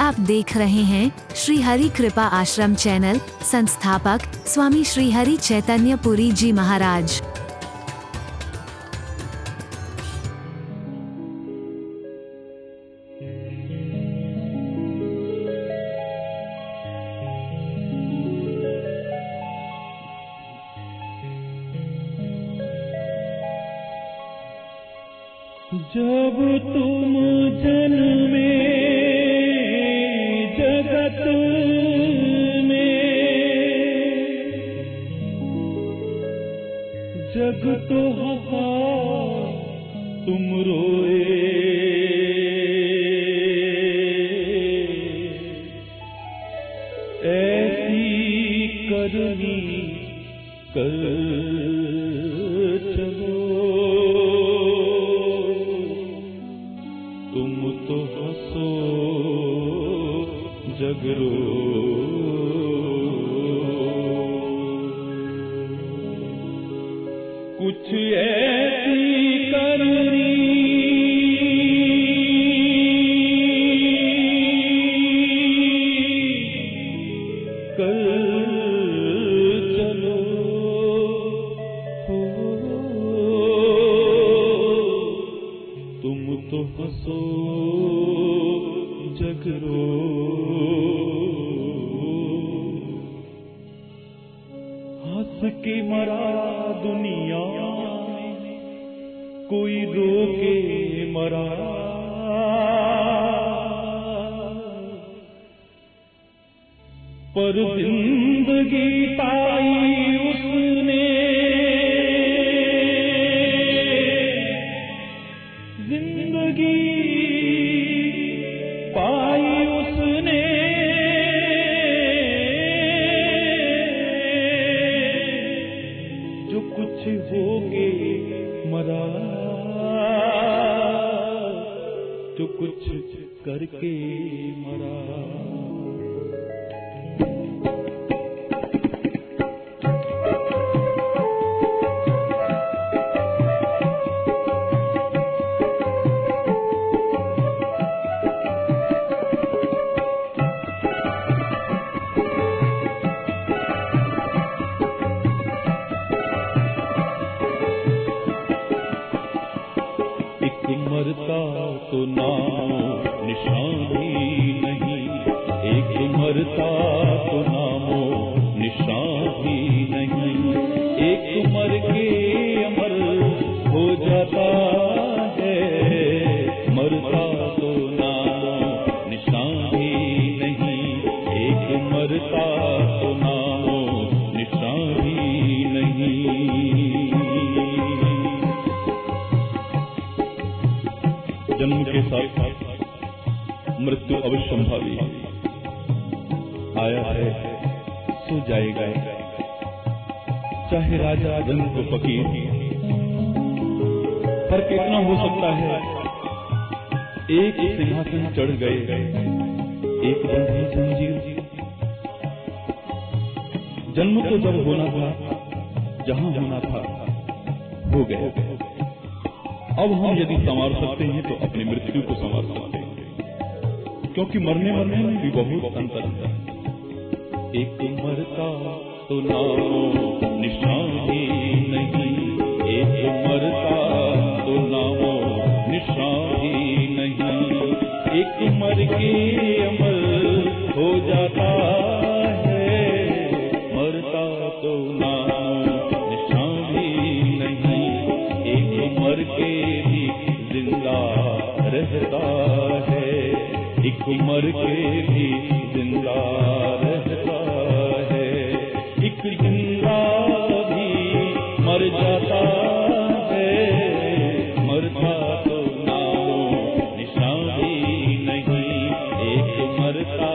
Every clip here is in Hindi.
आप देख रहे हैं श्री हरि कृपा आश्रम चैनल। संस्थापक स्वामी श्री हरि चैतन्य पुरी जी महाराज। जब तुम जन्मे जगत में, जग तो हंसा तुम रोए, ऐसी करनी कर चलो, तुम तो हंसो जग रो। कुछ ऐसी करनी कर चलो, तुम तो हंसो जग रो। हंस के मरा दुनिया में, कोई रो के मरा, पर जिंदगी पाई उसने, जिंदगी पाई उसने, जो कुछ होके मरा, जो कुछ करके मरा। मरता तो नामो निशानी नहीं, एक मरता तो नामो निशानी नहीं, एक मर के अमर हो जाता है, मरता तो नामो निशानी नहीं, एक मरता तो नामो निशानी नहीं। जन्म के साथ मृत्यु अवश्यंभावी है, आया है सो जाएगा, चाहे राजा रंग को फकीर। फर्क इतना हो सकता है, एक सिंहासन चढ़ गए, एक बंधी जंजीर। जन्म तो जब होना था, जहां होना था, हो गया। अब हम यदि संवार सकते हैं तो अपनी मृत्यु को संवार सकते हैं, क्योंकि मरने में भी बहुत अंतर है। एक मरता तो नामो निशानी नहीं, एक मरता तो नामो निशानी नहीं, एक मर के अमर हो जाता है, मरता तो नामो निशानी नहीं, एक मर के भी जिंदा रहता है, एक मर के भी जिंदा रहता है, एक जिंदा भी मर जाता है, मरता तो नामो निशानी नहीं, एक मरता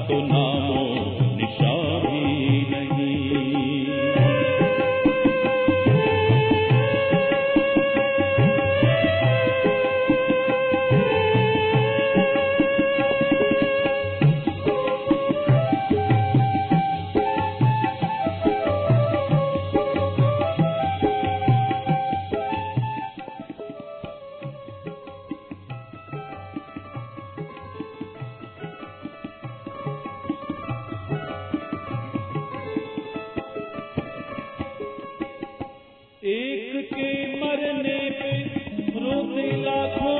तो नामो निशानी नहीं। के मरने पे रोते लाखों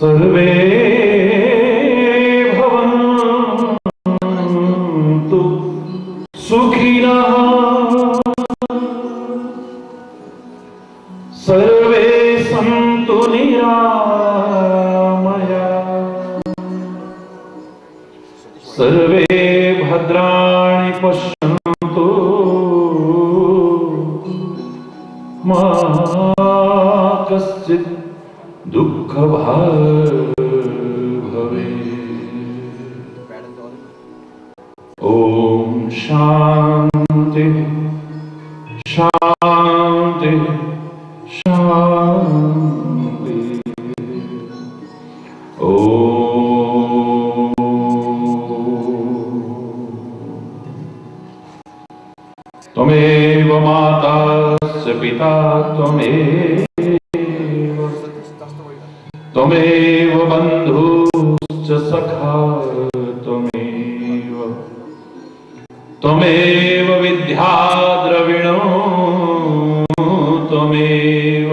सर्वे भवन्तु सुखिनः सर्वे सन्तु निरामयाः सर्वे भद्राणि पश्यन्तु मा कश्चित् दुःख भवे। ओम शांति शांति शांति। ओम त्वमेव माता च पिता त्वमेव त्वमेव बन्धुश्च सखा त्वमेव विद्या द्रविणो त्वमेव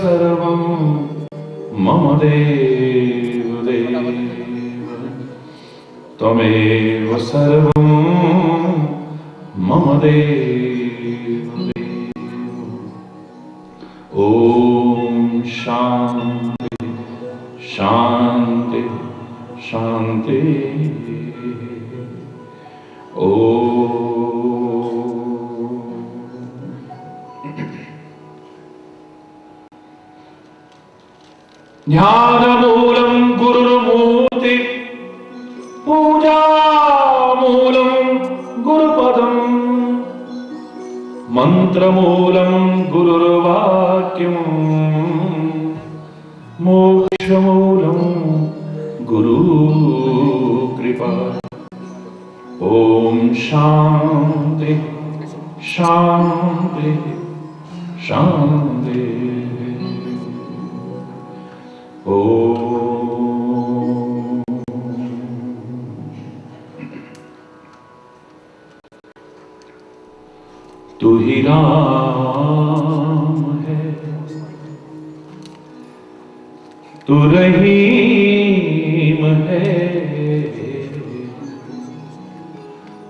सर्वं मम देव देव त्वमेव सर्वं मम देव देव। ओम शांति शांति शांति। ध्यानमूलं गुरुर्मूर्ति पूजामूलं गुरुपदम् मंत्रमूलं गुरुर्वाक्यं मोक्षमूलं गुरुकृपा। ओम शांति शांति शांति। ओम तू ही राम है तू रहीम है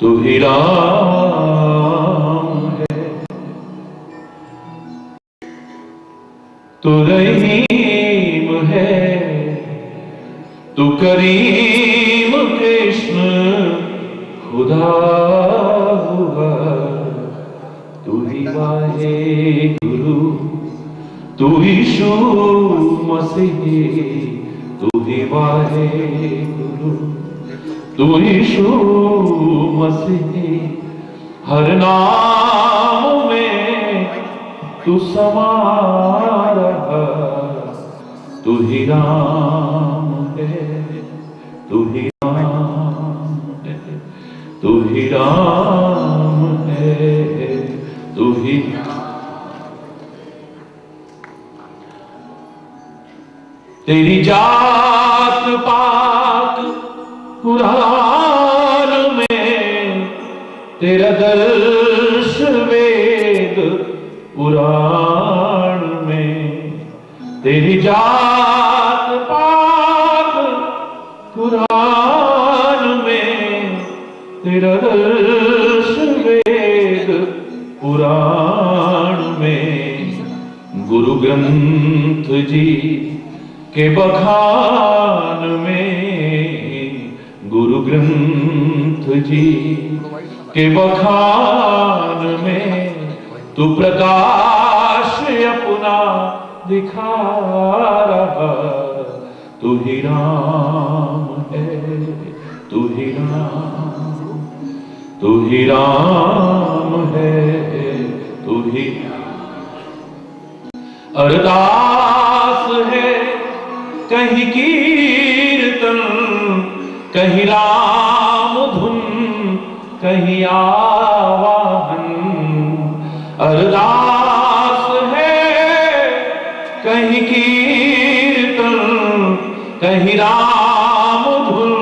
तू ही राम है तू रहीम है तू करीम कृष्ण खुदा हुआ। तू ही वाहे गुरु तू यीशु मसीह तू ही वाहे गुरु तू यीशु मसीह। हर नाम में तू समा रहा। तू ही राम है तू ही राम है तू ही राम है तू ही। तेरी जात पात कुरान में तेरा दर्श वेद पुराण में। तेरी जात पात कुरान में तेरा दर्श वेद पुराण में। गुरु ग्रंथ जी के बखान में गुरु ग्रंथ जी के बखान में तू प्रकाश अपना दिखा रहा, तू ही राम है, तू ही राम, तू ही राम है, तू ही। अरदास है कहीं कीर्तन, कहीं राम धुन, कहीं आवाहन। अरदास है कहीं कीर्तन, कहीं राम धुन,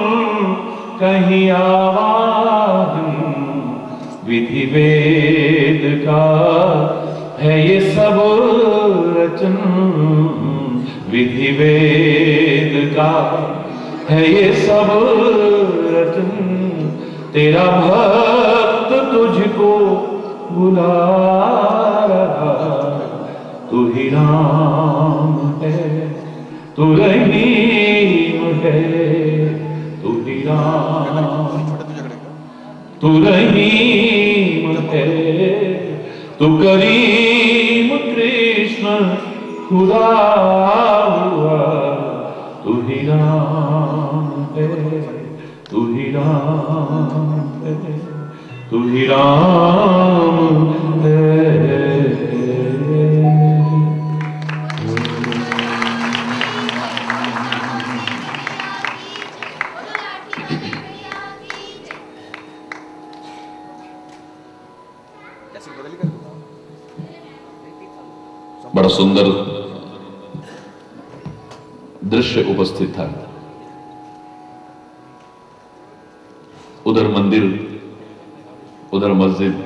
कहीं आवाहन। विधि वेद का है ये सब रचन, विधि वेद का है ये सब रचन। तेरा भक्त तुझको बुला रहा, तू ही राम है, तू रहीम है, तू ही राम, तू रहीम है, तू करीम कृष्ण खुदा हुआ, तू ही राम है, तू ही राम है, तू ही राम है। बड़ा सुंदर दृश्य उपस्थित था। उधर मंदिर, उधर मस्जिद,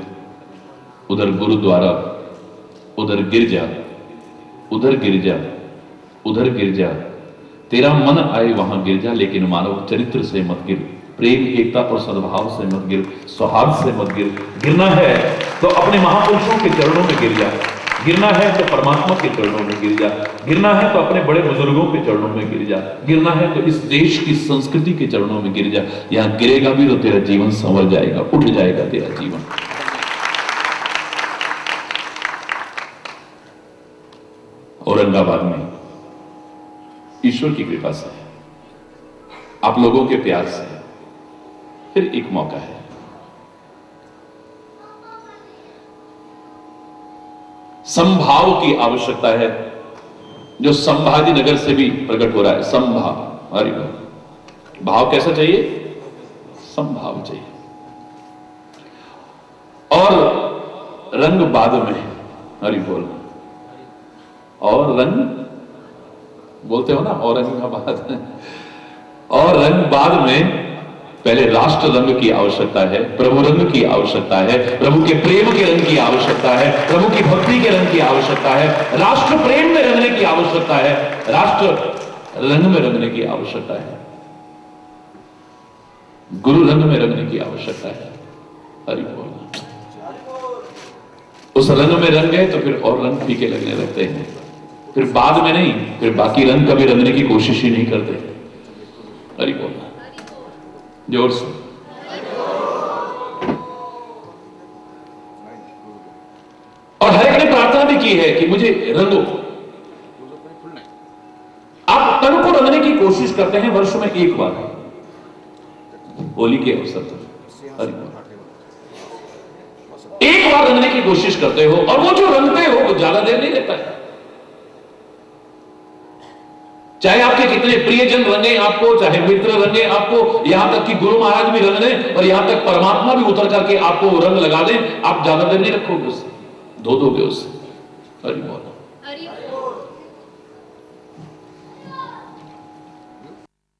उधर गुरुद्वारा, उधर गिरजा, उधर गिरजा, उधर गिरजा। तेरा मन आए वहां गिरजा, लेकिन मानव चरित्र से मत गिर, प्रेम एकता और सद्भाव से मत गिर, सौहार्द से मत गिर। गिरना है तो अपने महापुरुषों के चरणों में गिर जा, गिरना है तो परमात्मा के चरणों में गिर जा, गिरना है तो अपने बड़े बुजुर्गों के चरणों में गिर जा, गिरना है तो इस देश की संस्कृति के चरणों में गिर जा। यहां गिरेगा भी तो तेरा जीवन संवर जाएगा, उठ जाएगा तेरा जीवन। औरंगाबाद में ईश्वर की कृपा से, आप लोगों के प्यार से फिर एक मौका है। संभाव की आवश्यकता है, जो संभाजी नगर से भी प्रकट हो रहा है। संभाव, अरे भाव कैसा चाहिए? संभाव चाहिए। और रंग बाद में, अरे बोल, और रंग बोलते हो ना, औरंगाबाद, और रंग बाद में। पहले राष्ट्र रंग की आवश्यकता है, प्रभु रंग की आवश्यकता है, प्रभु के प्रेम के रंग की आवश्यकता है, प्रभु की भक्ति के रंग की आवश्यकता है, राष्ट्र प्रेम में रंगने की आवश्यकता है, राष्ट्र रंग में रंगने की आवश्यकता है, गुरु रंग में रंगने की आवश्यकता है। हरि बोल। उस रंग में रंग गए तो फिर और रंग फीके लगने लगते हैं, फिर बाद में नहीं, फिर बाकी रंग कभी रंगने की कोशिश ही नहीं करते। हरि बोल, जोर से। और हर एक ने प्रार्थना भी की है कि मुझे रंगो। आप तन को रंगने की कोशिश करते हैं वर्ष में एक बार, होली के अवसर पर एक बार रंगने की कोशिश करते हो, और वो जो रंगते हो वो ज्यादा देर नहीं रहता है। चाहे आपके कितने प्रियजन रंगे आपको, चाहे मित्र रंगे आपको, यहां तक कि गुरु महाराज भी रंग दें, और यहां तक परमात्मा भी उतर करके आपको रंग लगा दें, आप ज्यादा देर नहीं रखोगे उससे, धो दोगे उससे। हरि बोल।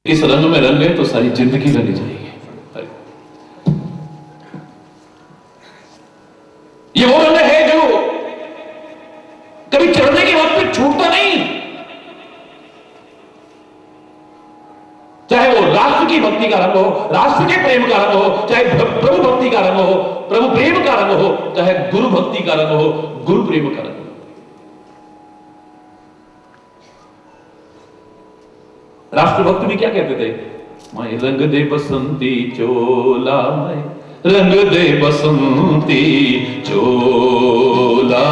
इस रंग में रंग गए तो सारी जिंदगी रंगी जाएगी। ये वो रंग है जो कभी चढ़ने के बाद फिर छूटता नहीं। चाहे वो राष्ट्र की भक्ति का रंग हो, राष्ट्र के प्रेम का रंग हो, चाहे प्रभु भक्ति का रंग हो, प्रभु प्रेम का रंग हो, चाहे गुरु भक्ति का रंग हो, गुरु प्रेम का रंग हो। राष्ट्रभक्त भी क्या कहते थे? मैं रंग दे बसंती चोला, मैं रंग दे बसंती चोला,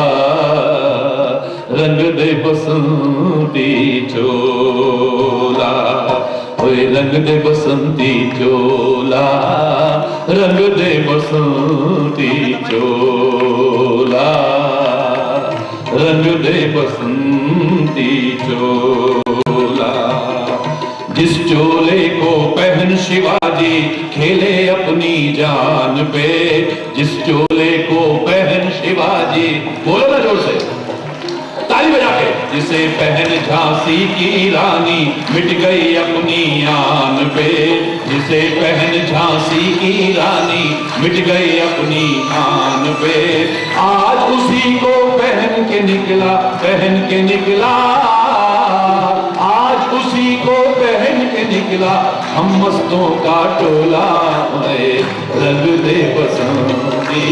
रंग दे बसंती चोला, ओए रंग दे बसंती चोला, रंग दे बसंती चोला, रंग दे बसंती चोला। जिस चोले को पहन शिवाजी खेले अपनी जान पे, जिस चोले को पहन शिवाजी, बोलो ना जोर से ताली बजा के, जिसे पहन झांसी की रानी मिट गई अपनी आन पे, जिसे पहन झांसी की रानी मिट गई अपनी आन पे, आज उसी को पहन के निकला, पहन के निकला, आज उसी को पहन के निकला हम मस्तों का टोला, रंग दे बसंती।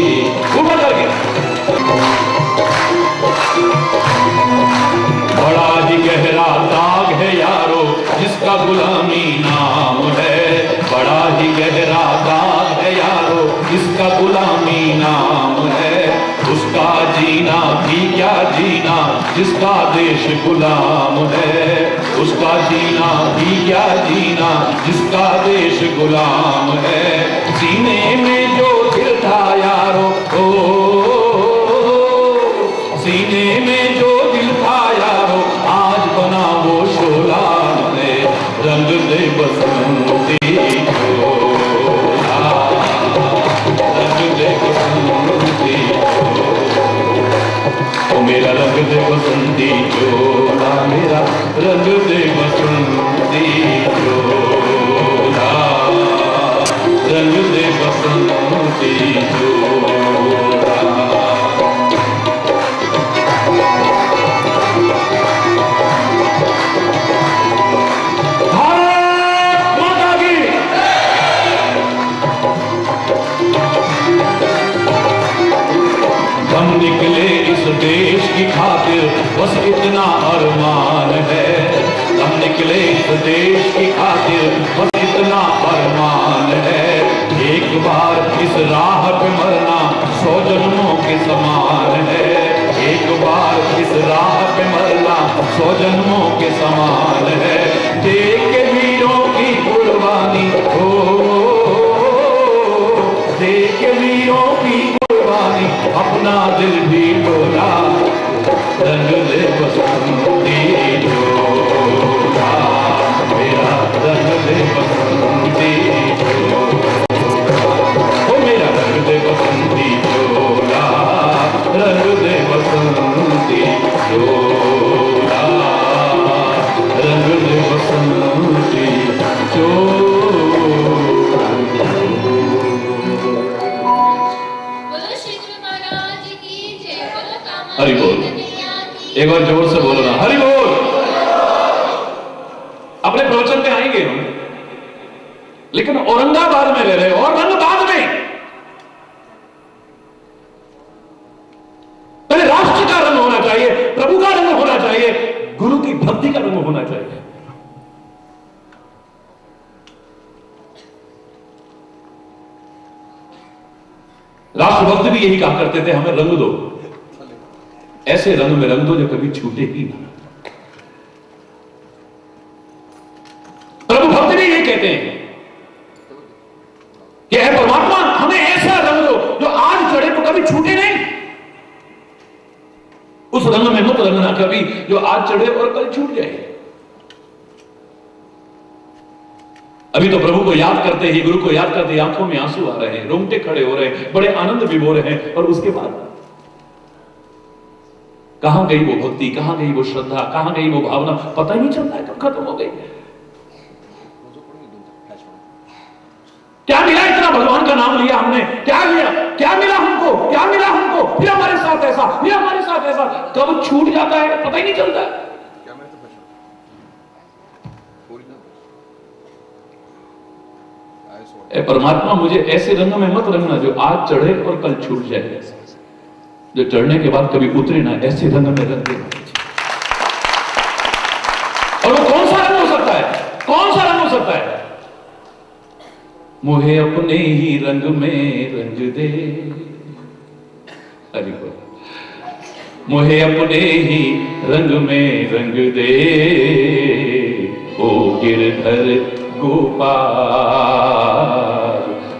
ऊपर जाके बड़ा ही गहरा दाग है यारो जिसका गुलामी नाम है, बड़ा ही गहरा दाग है यारो जिसका गुलामी नाम है, उसका जीना भी क्या जीना जिसका देश गुलाम है, उसका जीना भी क्या जीना जिसका देश गुलाम है। सीने में जो दिल था यारो, सीने में जो दिल था यारो आज बना वो शोला, रंग दे बसंती चोला, रंग दे बसंती, ओ मेरा रंग दे बसंती चोला, मेरा रंग दे बसंती चोला, रंग दे बसंती चोला। हम निकले इस देश की खातिर बस इतना अरमान है, हम निकले इस देश की खातिर बस इतना अरमान है, एक बार इस राह पे मरना 100 जन्मों के समान है, एक बार इस राह पे मरना 100 जन्मों के समान है। देख के वीरों की कुर्बानी हो, देख के वीरों की कुर्बानी अपना दिल भी डोला, रंग दे बसंती चोला, मेरा रंग दे बसंती चोला, ओ मेरा रंग दे बसंती चोला, रंग दे बसंती चोला, रंग दे बसंती चोला। हरि बोल, एक बार जोर से बोलो ना, हरि बोल। अपने प्रवचन में आएंगे हम, लेकिन औरंगाबाद में रह रहे और रंगबाद में पहले राष्ट्र का रंग होना चाहिए, प्रभु का रंग होना चाहिए, गुरु की भक्ति का रंग होना चाहिए। राष्ट्रभक्त भी यही कहा करते थे, हमें रंग दो, ऐसे रंग में रंग दो जो कभी छूटे ही ना। प्रभु भक्त भी ये कहते हैं कि हे परमात्मा हमें ऐसा रंग दो जो आज चढ़े तो कभी छूटे नहीं, उस रंग में मत रंगना कभी जो आज चढ़े और कल छूट जाए। अभी तो प्रभु को याद करते ही, गुरु को याद करते ही आंखों में आंसू आ रहे हैं, रोंगटे खड़े हो रहे हैं, बड़े आनंद विभोर हैं, और उसके बाद कहां गई वो भक्ति, कहां गई वो श्रद्धा, कहां गई वो भावना, पता ही नहीं चलता है, कब खत्म हो गई। क्या मिला इतना भगवान का नाम लिया हमने, क्या लिया, क्या मिला हमको, क्या मिला हमको, फिर हमारे साथ ऐसा, फिर हमारे साथ ऐसा, कब छूट जाता है पता ही नहीं चलता है। ए परमात्मा मुझे ऐसे रंग में मत रंगना जो आज चढ़े और कल छूट जाए, जो चढ़ने के बाद कभी उतरे ना, ऐसे रंग में रंग दे। और वो कौन सा रंग हो सकता है, कौन सा रंग हो सकता है? मुझे अपने ही रंग में रंग दे, हरि बोल। मोहे अपने ही रंग में रंग दे, ओ गिरधर गोपाल,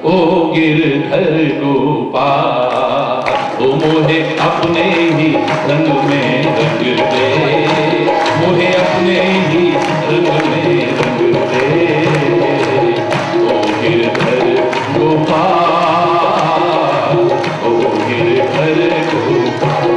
ओ गिरधर गोपाल, ओ मोहे अपने ही रंग में रंग दे, मोहे अपने ही रंग में रंग दे, ओ गिरधर गोपाल, ओ गिरधर गोपाल।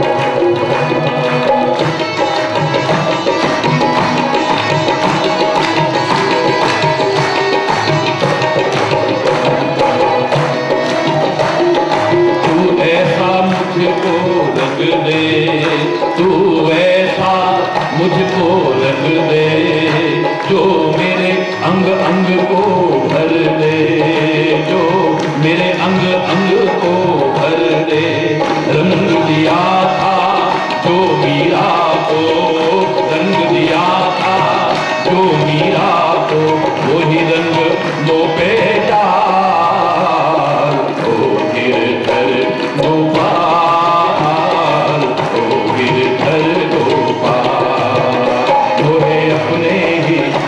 मुझको रंग दे, तू ऐसा मुझको रंग दे, जो मेरे अंग अंग को भर दे, जो मेरे अंग अंग को भर दे। रंग दिया था जो मीरा को, रंग दिया था जो मीरा को, वही रंग वो पे डाल, ओ गिरधर गोपाल,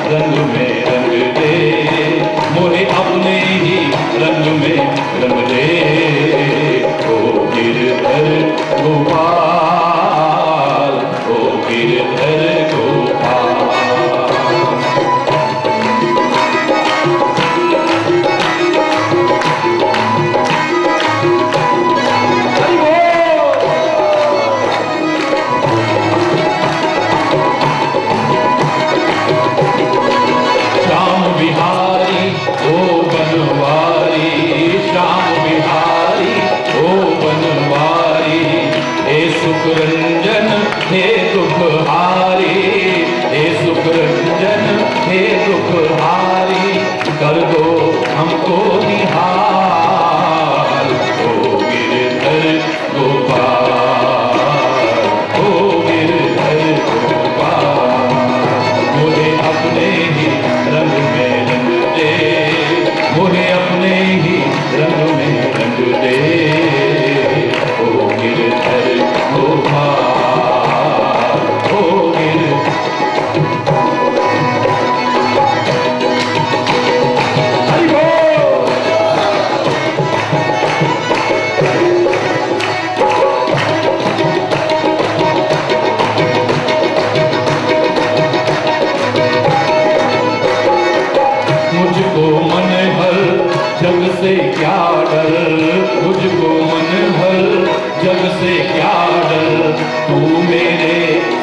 रंग में रंग दे, मोहे अपने ही रंग में रंग दे, ओ गिरधर गोपाल, ओ गिरधर गोपाल। रंजन हे दुखहारी, हे सुख रंजन हे दुखहारी, कर दो हमको निहाल, ओ गिरधर गोपाल, ओ गिरधर गोपाल, मुझे अपने ही रंग में रंग दे, मुझे अपने ही रंग में रंग दे, ओ गिरधर गोपाल, ओ गिरधर। हरि बोल। मुझको मन भर जग से क्या डर, मुझको मन भर जग से क्या डर, तू मेरे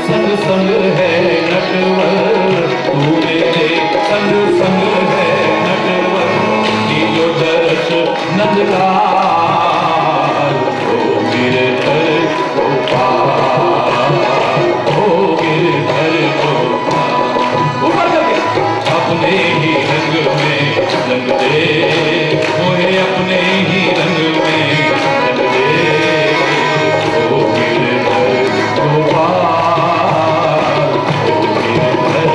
संग संग है नटवर, तू मेरे संग संग है नटवर, जो दर्श नंदलाल, ओ गिरधर गोपाल, ओ गिरधर गोपाल। ऊपर करके अपने ही रंग में रंग दे, मोहे अपने ही रंग में रंग दे, ओ गिरधर गोपाल, ओ गिरधर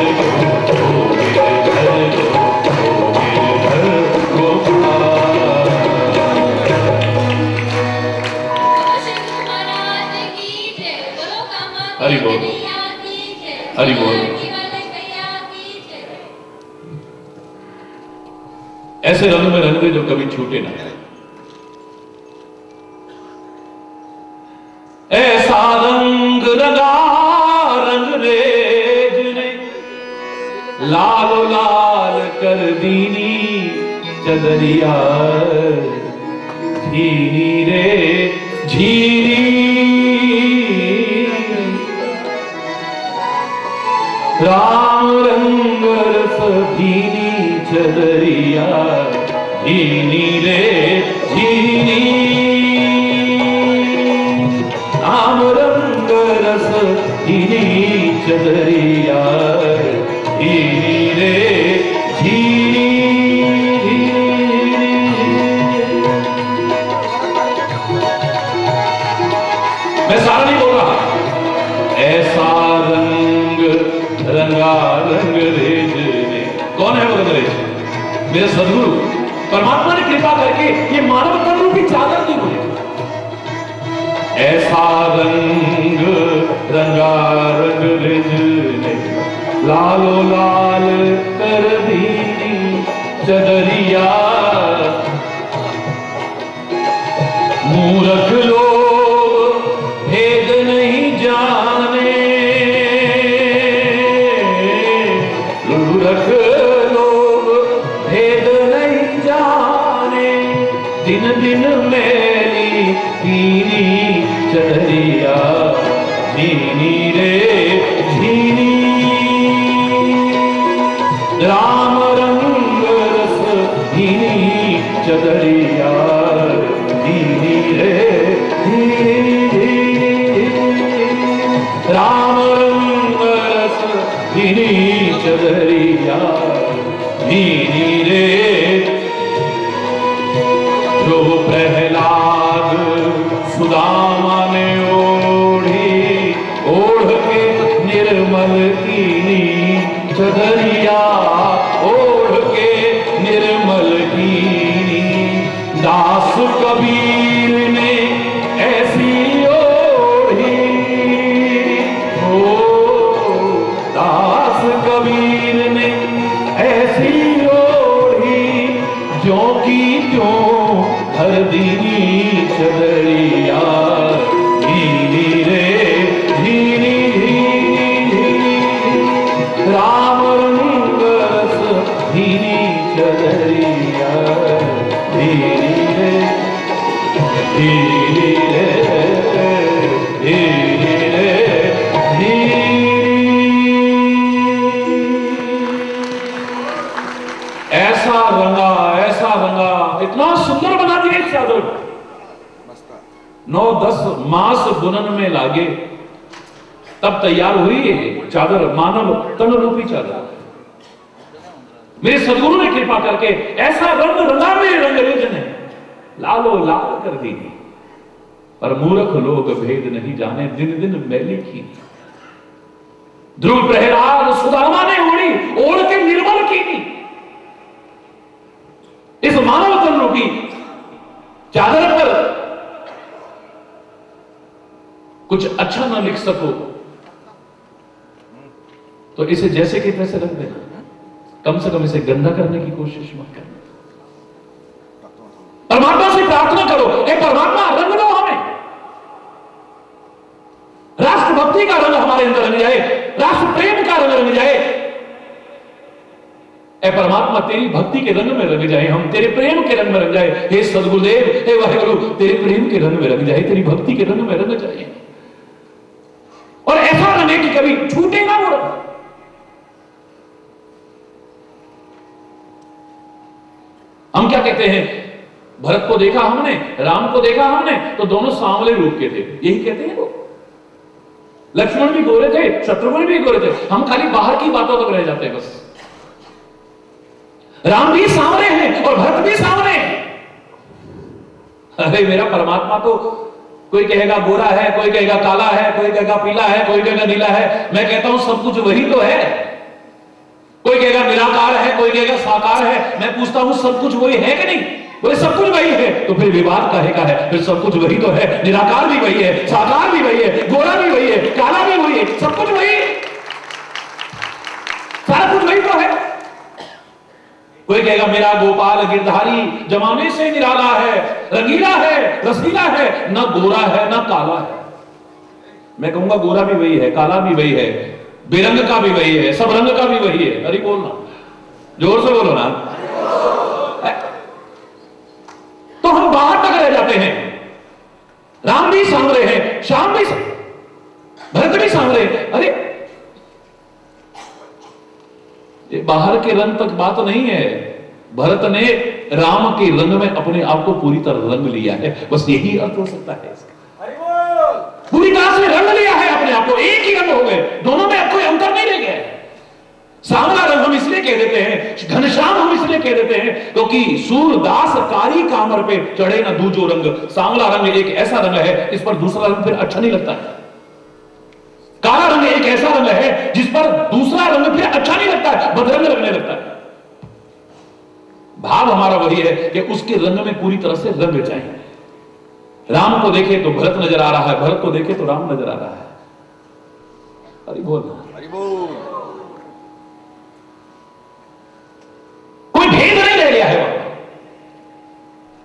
गोपाल। हरि बोल, हरि बोल। ऐसे रंग में रंग दे जो कभी छूटे ना, ऐसा रंग रंगा रंग रेज ने, लाल लाल कर दीनी चदरिया, झीनी रे झीनी, राम रंग रस भीनी चदरिया, झीनी रे झीनी, राम रंग रस भीनी चदरिया, झीनी रे झीनी। मैं सारा नहीं बोल रहा, ऐसा रंग रंगा रंग रेज ने। कौन है वो रंगरेज? मेरे सदगुरु परमात्मा ने कृपा करके ये मानव तन रूपी चादर दी मुझे। ऐसा रंग लालो लाल कर दीनी चदरिया, मूर्ख लोग भेद नहीं जाने, मूर्ख लोग भेद नहीं जाने, दिन दिन मेरी पीनी चदरिया, झीनी रे झीनी, राम रंग रस धीनी चदरिया, धीनी रे धीनी, राम रंग रस धीनी चदरिया, धीनी रे। जो प्रहलाद सुदामा ने ओढ़ी, ओढ़ के निर्मल कीनी चदरिया, ओढ़ के निर्मल कीनी, दास कबीर ने ऐसी ओढ़ी, ओ दास कबीर ने ऐसी ओढ़ी, जो की त्यों हर दीनी चदरिया, धीनी रे धीनी धीनी, राम रंग रस धीनी चदरिया, धीनी रे धीनी रे धीनी रे धीनी। ऐसा रंगा, इतना सुंदर बना दिया इस चादर। 9-10 मास बुनन में लागे तब तैयार हुई है चादर, मानव तन रूपी चादर। मेरे सदगुरु ने कृपा करके ऐसा रंग रंगा, मेरे रंगरेज ने लालो लाल कर दी। पर मूर्ख लोग भेद नहीं जाने, दिन दिन मैली की। ध्रुव प्रहलाद सुदामा ने ओढ़ी, ओढ़ के निर्मल की। इस मानव तन रूपी चादर पर कुछ अच्छा ना लिख सको तो इसे जैसे कि तैसे रख देना, कम से कम इसे गंदा करने की कोशिश मत करना। परमात्मा से प्रार्थना करो, हे परमात्मा रंग दो हमें, राष्ट्र भक्ति का रंग हमारे अंदर रंग जाए, राष्ट्र प्रेम का रंग रंग जाए। हे परमात्मा तेरी भक्ति के रंग में रंग जाए, हम तेरे प्रेम के रंग में रंग जाए। हे सदगुरुदेव, हे वाहेगुरु, तेरे प्रेम के रंग में रंग जाए, तेरी भक्ति के रंग में रंग जाए। और ऐसा रंगे कि कभी छूटे ना वो रंग। हम क्या कहते हैं, भरत को देखा हमने, राम को देखा हमने, तो दोनों सांवले रूप के थे, यही कहते हैं वो। लक्ष्मण भी गोरे थे, शत्रुघ्न भी गोरे थे, हम खाली बाहर की बातों तक रह जाते हैं बस। राम भी सांवरे हैं और भरत भी सांवरे हैं। अरे मेरा परमात्मा तो कोई कहेगा गोरा है, कोई कहेगा काला है, कोई कहेगा पीला है, कोई कहेगा नीला है। मैं कहता हूं सब कुछ वही तो है। कोई कहेगा निराकार है, कोई कहेगा साकार है। मैं पूछता हूं सब कुछ वही है कि नहीं? बोले सब कुछ वही है। तो फिर विवाद काहे का है? फिर सब कुछ वही तो है। निराकार भी वही है, साकार भी वही है, गोरा भी वही है, काला भी वही है, सब कुछ वही है, सारा कुछ वही तो है। कोई कहेगा मेरा गोपाल गिरधारी जमाने से निराला है, रंगीला है, रसीला है, ना गोरा है ना काला है। मैं कहूंगा गोरा भी वही है, काला भी वही है, बेरंग का भी वही है, सब रंग का भी वही है। अरे बोलना, जोर से बोलो ना। तो हम बाहर तक रह जाते हैं। राम भी सांवरे हैं, श्याम भी, भरत भी सांवरे। अरे ये बाहर के रंग तक बात नहीं है। भरत ने राम के रंग में अपने आप को पूरी तरह रंग लिया है, बस यही अर्थ हो सकता है इसका। पूरी तरह से रंग लिया है अपने आप को, एक ही रंग हो गए, दोनों में अब कोई अंतर नहीं रह गया। सांवला रंग हम इसलिए कह देते हैं, घनश्याम हम इसलिए कह देते हैं क्योंकि सूरदास कारी कामर पे चढ़े ना दूजो रंग। सांवला रंग एक ऐसा रंग है इस पर दूसरा रंग फिर अच्छा नहीं लगता है। काला रंग एक ऐसा रंग है जिस पर दूसरा रंग फिर अच्छा नहीं लगता है, बदरंग लगने लगता है। भाव हमारा वही है कि उसके रंग में पूरी तरह से रंग जाए। राम को देखे तो भरत नजर आ रहा है, भरत को देखे तो राम नजर आ रहा है। हरि बोल, हरि बोल। रह गया है वहां,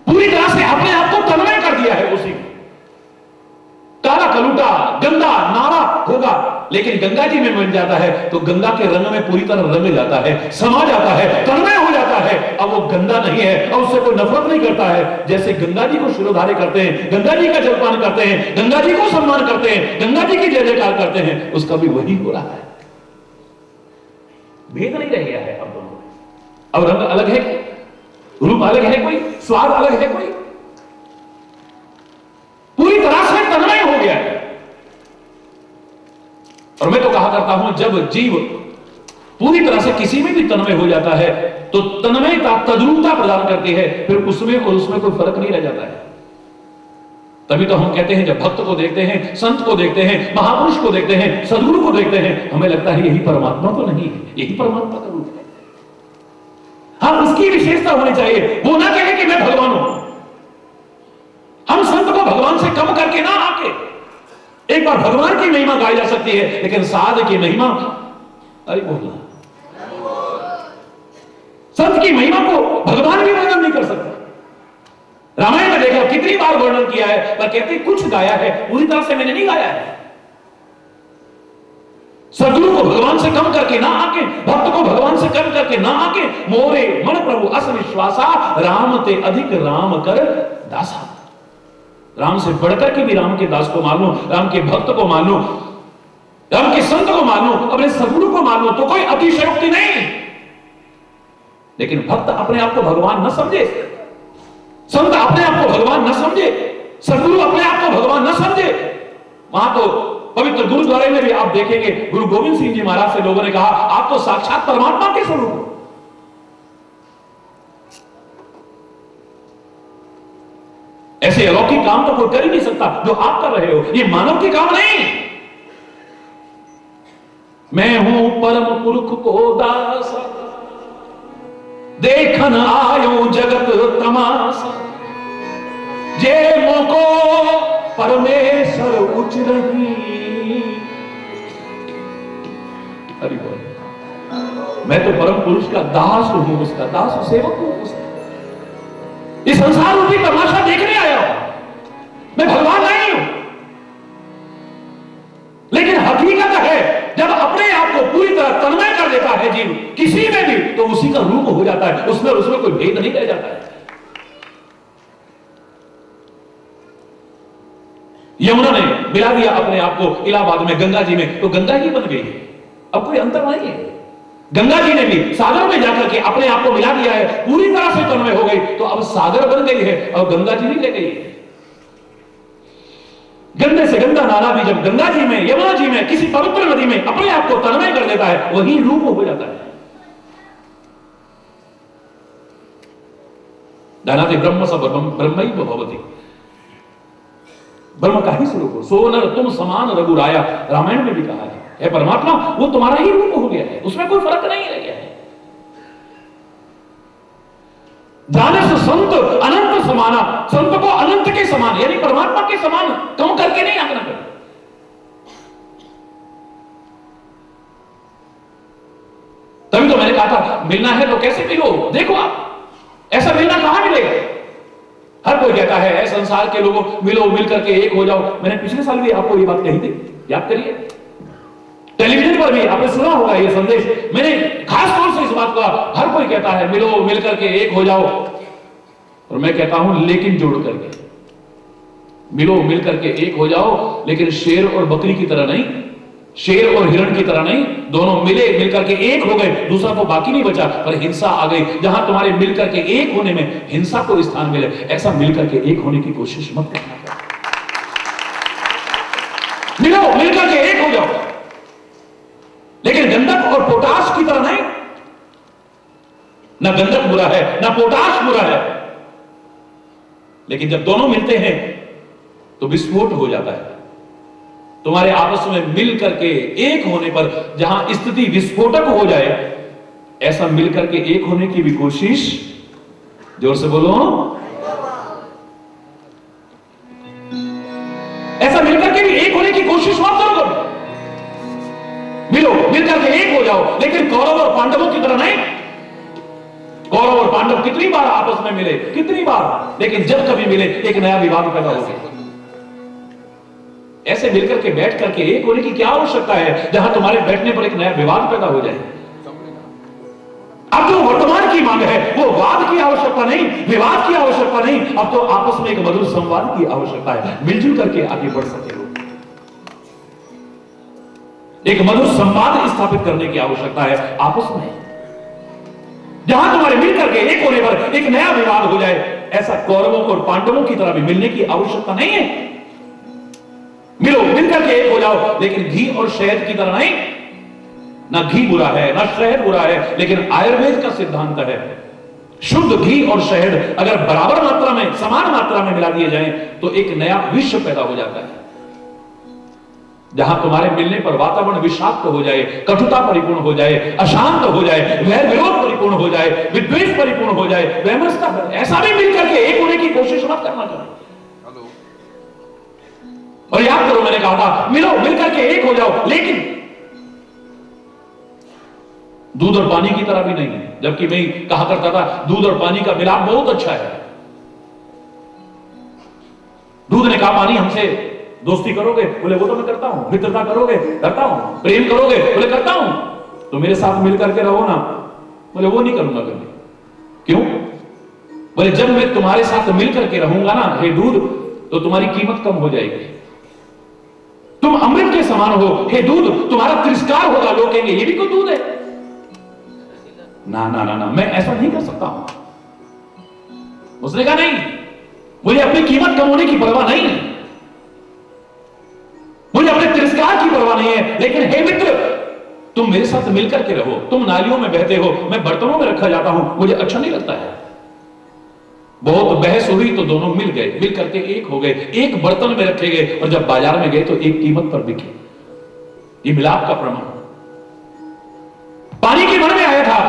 पूरी तरह से अपने आप को तन्मय कर दिया है उसी में। काला कलूटा गंदा नारा होगा, लेकिन गंगा जी में बन जाता है तो गंगा के रंग में पूरी तरह रंग जाता है, समा जाता है, तन्मय हो जाता है। अब वो गंदा नहीं है, अब उससे कोई नफरत नहीं करता है। जैसे गंगा जी को शिरोधार्य करते हैं, गंगा जी का जलपान करते हैं, गंगा जी को सम्मान करते हैं, गंगा जी की जय जयकार करते हैं, उसका भी वही हो रहा है। भेद नहीं रह गया है अब दोनों में। अब रंग अलग है, रूप अलग है, कोई स्वाद अलग है, कोई पूरी तरह से तन्मय हो गया है। और मैं तो कहा करता हूं, जब जीव पूरी तरह से किसी में भी तन्मय हो जाता है तो तन्मयता तद्रूपता प्रदान करती है, फिर उसमें और उसमें कोई फर्क नहीं रह जाता है। तभी तो हम कहते हैं, जब भक्त को देखते हैं, संत को देखते हैं, महापुरुष को देखते हैं, सदगुरु को देखते हैं, हमें लगता है यही परमात्मा तो नहीं है, यही परमात्मा का रूप है। हाँ, उसकी विशेषता होनी चाहिए, वो ना कहे कि मैं भगवान हूं। हम संत को भगवान से कम करके ना आके, एक बार भगवान की महिमा गाई जा सकती है, लेकिन साध की महिमा, अरे बोलना, संत की महिमा को भगवान भी वर्णन नहीं कर सकता। रामायण में देखो कितनी बार वर्णन किया है, पर कहते कुछ गाया है, पूरी तरह से मैंने नहीं गाया है। सदगुरु को भगवान से कम करके ना आके, भक्त को भगवान से कम करके ना आके, मोरे मन प्रभु अस विश्वासा, राम ते अधिक राम कर दासा। राम से बढ़कर के भी राम के दास को मान लो, राम के भक्त को मान लो, राम के संत को मान लो, अपने सदगुरु को मान लो, तो कोई अतिशयोक्ति नहीं। लेकिन भक्त अपने आप को भगवान न समझे, संत अपने आप को भगवान न समझे, सदगुरु अपने आप को भगवान न समझे, वहां तो पवित्र गुरुद्वारे में भी आप देखेंगे, गुरु गोविंद सिंह जी महाराज से लोगों ने कहा, आप तो साक्षात परमात्मा के स्वरूप हो। ऐसे अलौकिक काम तो कोई कर ही नहीं सकता जो आप कर रहे हो, ये मानव के काम नहीं। मैं हूं परम पुरख को दास, देखन आयो जगत तमाशा, जे मोको परमेश्वर उच रही। हरि बोल। मैं तो परम पुरुष का दास हूं, उसका दास सेवक हूं उसका। इस संसार रूपी तमाशा देखने आया हूं, मैं भगवान नहीं हूं। लेकिन हकीकत है, जब अपने आप को पूरी तरह तन्मय कर देता है जीव किसी में भी, तो उसी का रूप हो जाता है, उसमें कोई भेद नहीं रह जाता है। यमुना ने मिला दिया अपने आप को इलाहाबाद में गंगा जी में, तो गंगा ही बन गई है, अब कोई अंतर नहीं है। गंगा जी ने भी सागर में जाकर के अपने आप को मिला दिया है, पूरी तरह से तन्मय हो गई, तो अब सागर बन गई है और गंगा जी भी ले गई है। गंदे से गंदा नाला भी जब गंगा जी में, यमुना जी में, किसी पवित्र नदी में अपने आप को तन्मय कर देता है, वही रूप हो जाता है। दानाति ब्रह्म स ब्रह्मैव भवति, ब्रह्म का ही स्वरूप हो। सोनर तुम समान रघुराया, रामायण में भी कहा है परमात्मा वो तुम्हारा ही रूप हो गया है, उसमें कोई फर्क नहीं रह गया है। जानस संत अनंत समाना, संत को अनंत के समान यानी परमात्मा के समान कम करके नहीं आंकना कर। तभी तो मैंने कहा था मिलना है तो कैसे मिलो, देखो आप ऐसा मिलना कहां मिलेगा। हर कोई कहता है संसार के लोगों मिलो, मिल करके एक हो जाओ। मैंने पिछले साल भी आपको ये बात कही थी, याद करिए। टेलीविजन पर भी आपने सुना होगा ये संदेश, मैंने खास तौर से इस बात का, हर कोई कहता है मिलो, मिल करके एक हो जाओ, और मैं कहता हूं लेकिन जोड़ करके मिलो, मिल करके एक हो जाओ, लेकिन शेर और बकरी की तरह नहीं, शेर और हिरण की तरह नहीं। दोनों मिले, मिलकर के एक हो गए, दूसरा को बाकी नहीं बचा, पर हिंसा आ गई। जहां तुम्हारे मिलकर के एक होने में हिंसा को स्थान मिले, ऐसा मिलकर के एक होने की कोशिश मत करना। मिलो, मिलकर के एक हो जाओ, लेकिन गंधक और पोटाश की तरह नहीं। ना गंधक बुरा है, ना पोटाश बुरा है, लेकिन जब दोनों मिलते हैं तो विस्फोट हो जाता है। तुम्हारे आपस में मिल करके एक होने पर जहां स्थिति विस्फोटक हो जाए, ऐसा मिलकर के एक होने की भी कोशिश, जोर से बोलो, ऐसा मिलकर के भी एक होने की कोशिश मत करो। मिलो, मिलकर के एक हो जाओ, लेकिन कौरव और पांडवों की तरह नहीं। कौरव और पांडव कितनी बार आपस में मिले, कितनी बार, लेकिन जब कभी मिले एक नया विवाद पैदा हो गया। ऐसे मिलकर के बैठ करके एक होने की क्या आवश्यकता है जहां तुम्हारे बैठने पर एक नया विवाद पैदा हो जाए। अब जो वर्तमान की मांग है वो वाद की आवश्यकता नहीं, विवाद की आवश्यकता नहीं, अब तो आपस में एक मधुर संवाद की आवश्यकता है, मिलजुल करके आगे बढ़ सके लोग। एक मधुर संवाद स्थापित करने की आवश्यकता है आपस में, जहां तुम्हारे मिल करके एक होने पर एक नया विवाद हो जाए। ऐसा कौरवों और पांडवों की तरह भी मिलने की आवश्यकता नहीं है। मिलो, मिलकर के एक हो जाओ, लेकिन घी और शहद की तरह नहीं। ना घी बुरा है ना शहद बुरा है, लेकिन आयुर्वेद का सिद्धांत है शुद्ध घी और शहद अगर बराबर मात्रा में, समान मात्रा में मिला दिए जाएं तो एक नया विश्व पैदा हो जाता है। जहां तुम्हारे मिलने पर वातावरण विषाक्त हो जाए, कटुता परिपूर्ण हो जाए, अशांत हो जाए, वैर विरोध परिपूर्ण हो जाए, विद्वेष परिपूर्ण हो जाए, वैमनस्यता, ऐसा भी मिलकर के एक होने की कोशिश मत करना चाहिए। और याद करो मैंने कहा था मिलो, मिलकर के एक हो जाओ, लेकिन दूध और पानी की तरह भी नहीं है। जबकि मैं कहा करता था दूध और पानी का मिलाप बहुत अच्छा है। दूध ने कहा पानी हमसे दोस्ती करोगे? बोले वो तो मैं करता हूं। मित्रता करोगे? करता हूं। प्रेम करोगे? बोले करता हूं। तो मेरे साथ मिलकर के रहो ना। बोले वो नहीं करूंगा कभी। क्यों? बोले जब मैं तुम्हारे साथ मिलकर के रहूंगा ना हे दूध, तो तुम्हारी कीमत कम हो जाएगी। तुम अमृत के समान हो हे दूध, तुम्हारा तिरस्कार होगा, लोग कहेंगे ये भी कोई दूध है। ना ना ना ना, मैं ऐसा नहीं कर सकता हूं। उसने कहा नहीं, मुझे अपनी कीमत कम होने की परवाह नहीं है, मुझे अपने तिरस्कार की परवाह नहीं है, लेकिन हे मित्र तुम मेरे साथ मिलकर के रहो। तुम नालियों में बहते हो, मैं बर्तनों में रखा जाता हूं, मुझे अच्छा नहीं लगता है। बहुत बहस हुई तो दोनों मिल गए, मिल करके एक हो गए, एक बर्तन में रखे गए, और जब बाजार में गए तो एक कीमत पर बिके। ये मिलाप का प्रमाण। पानी के मन में आया था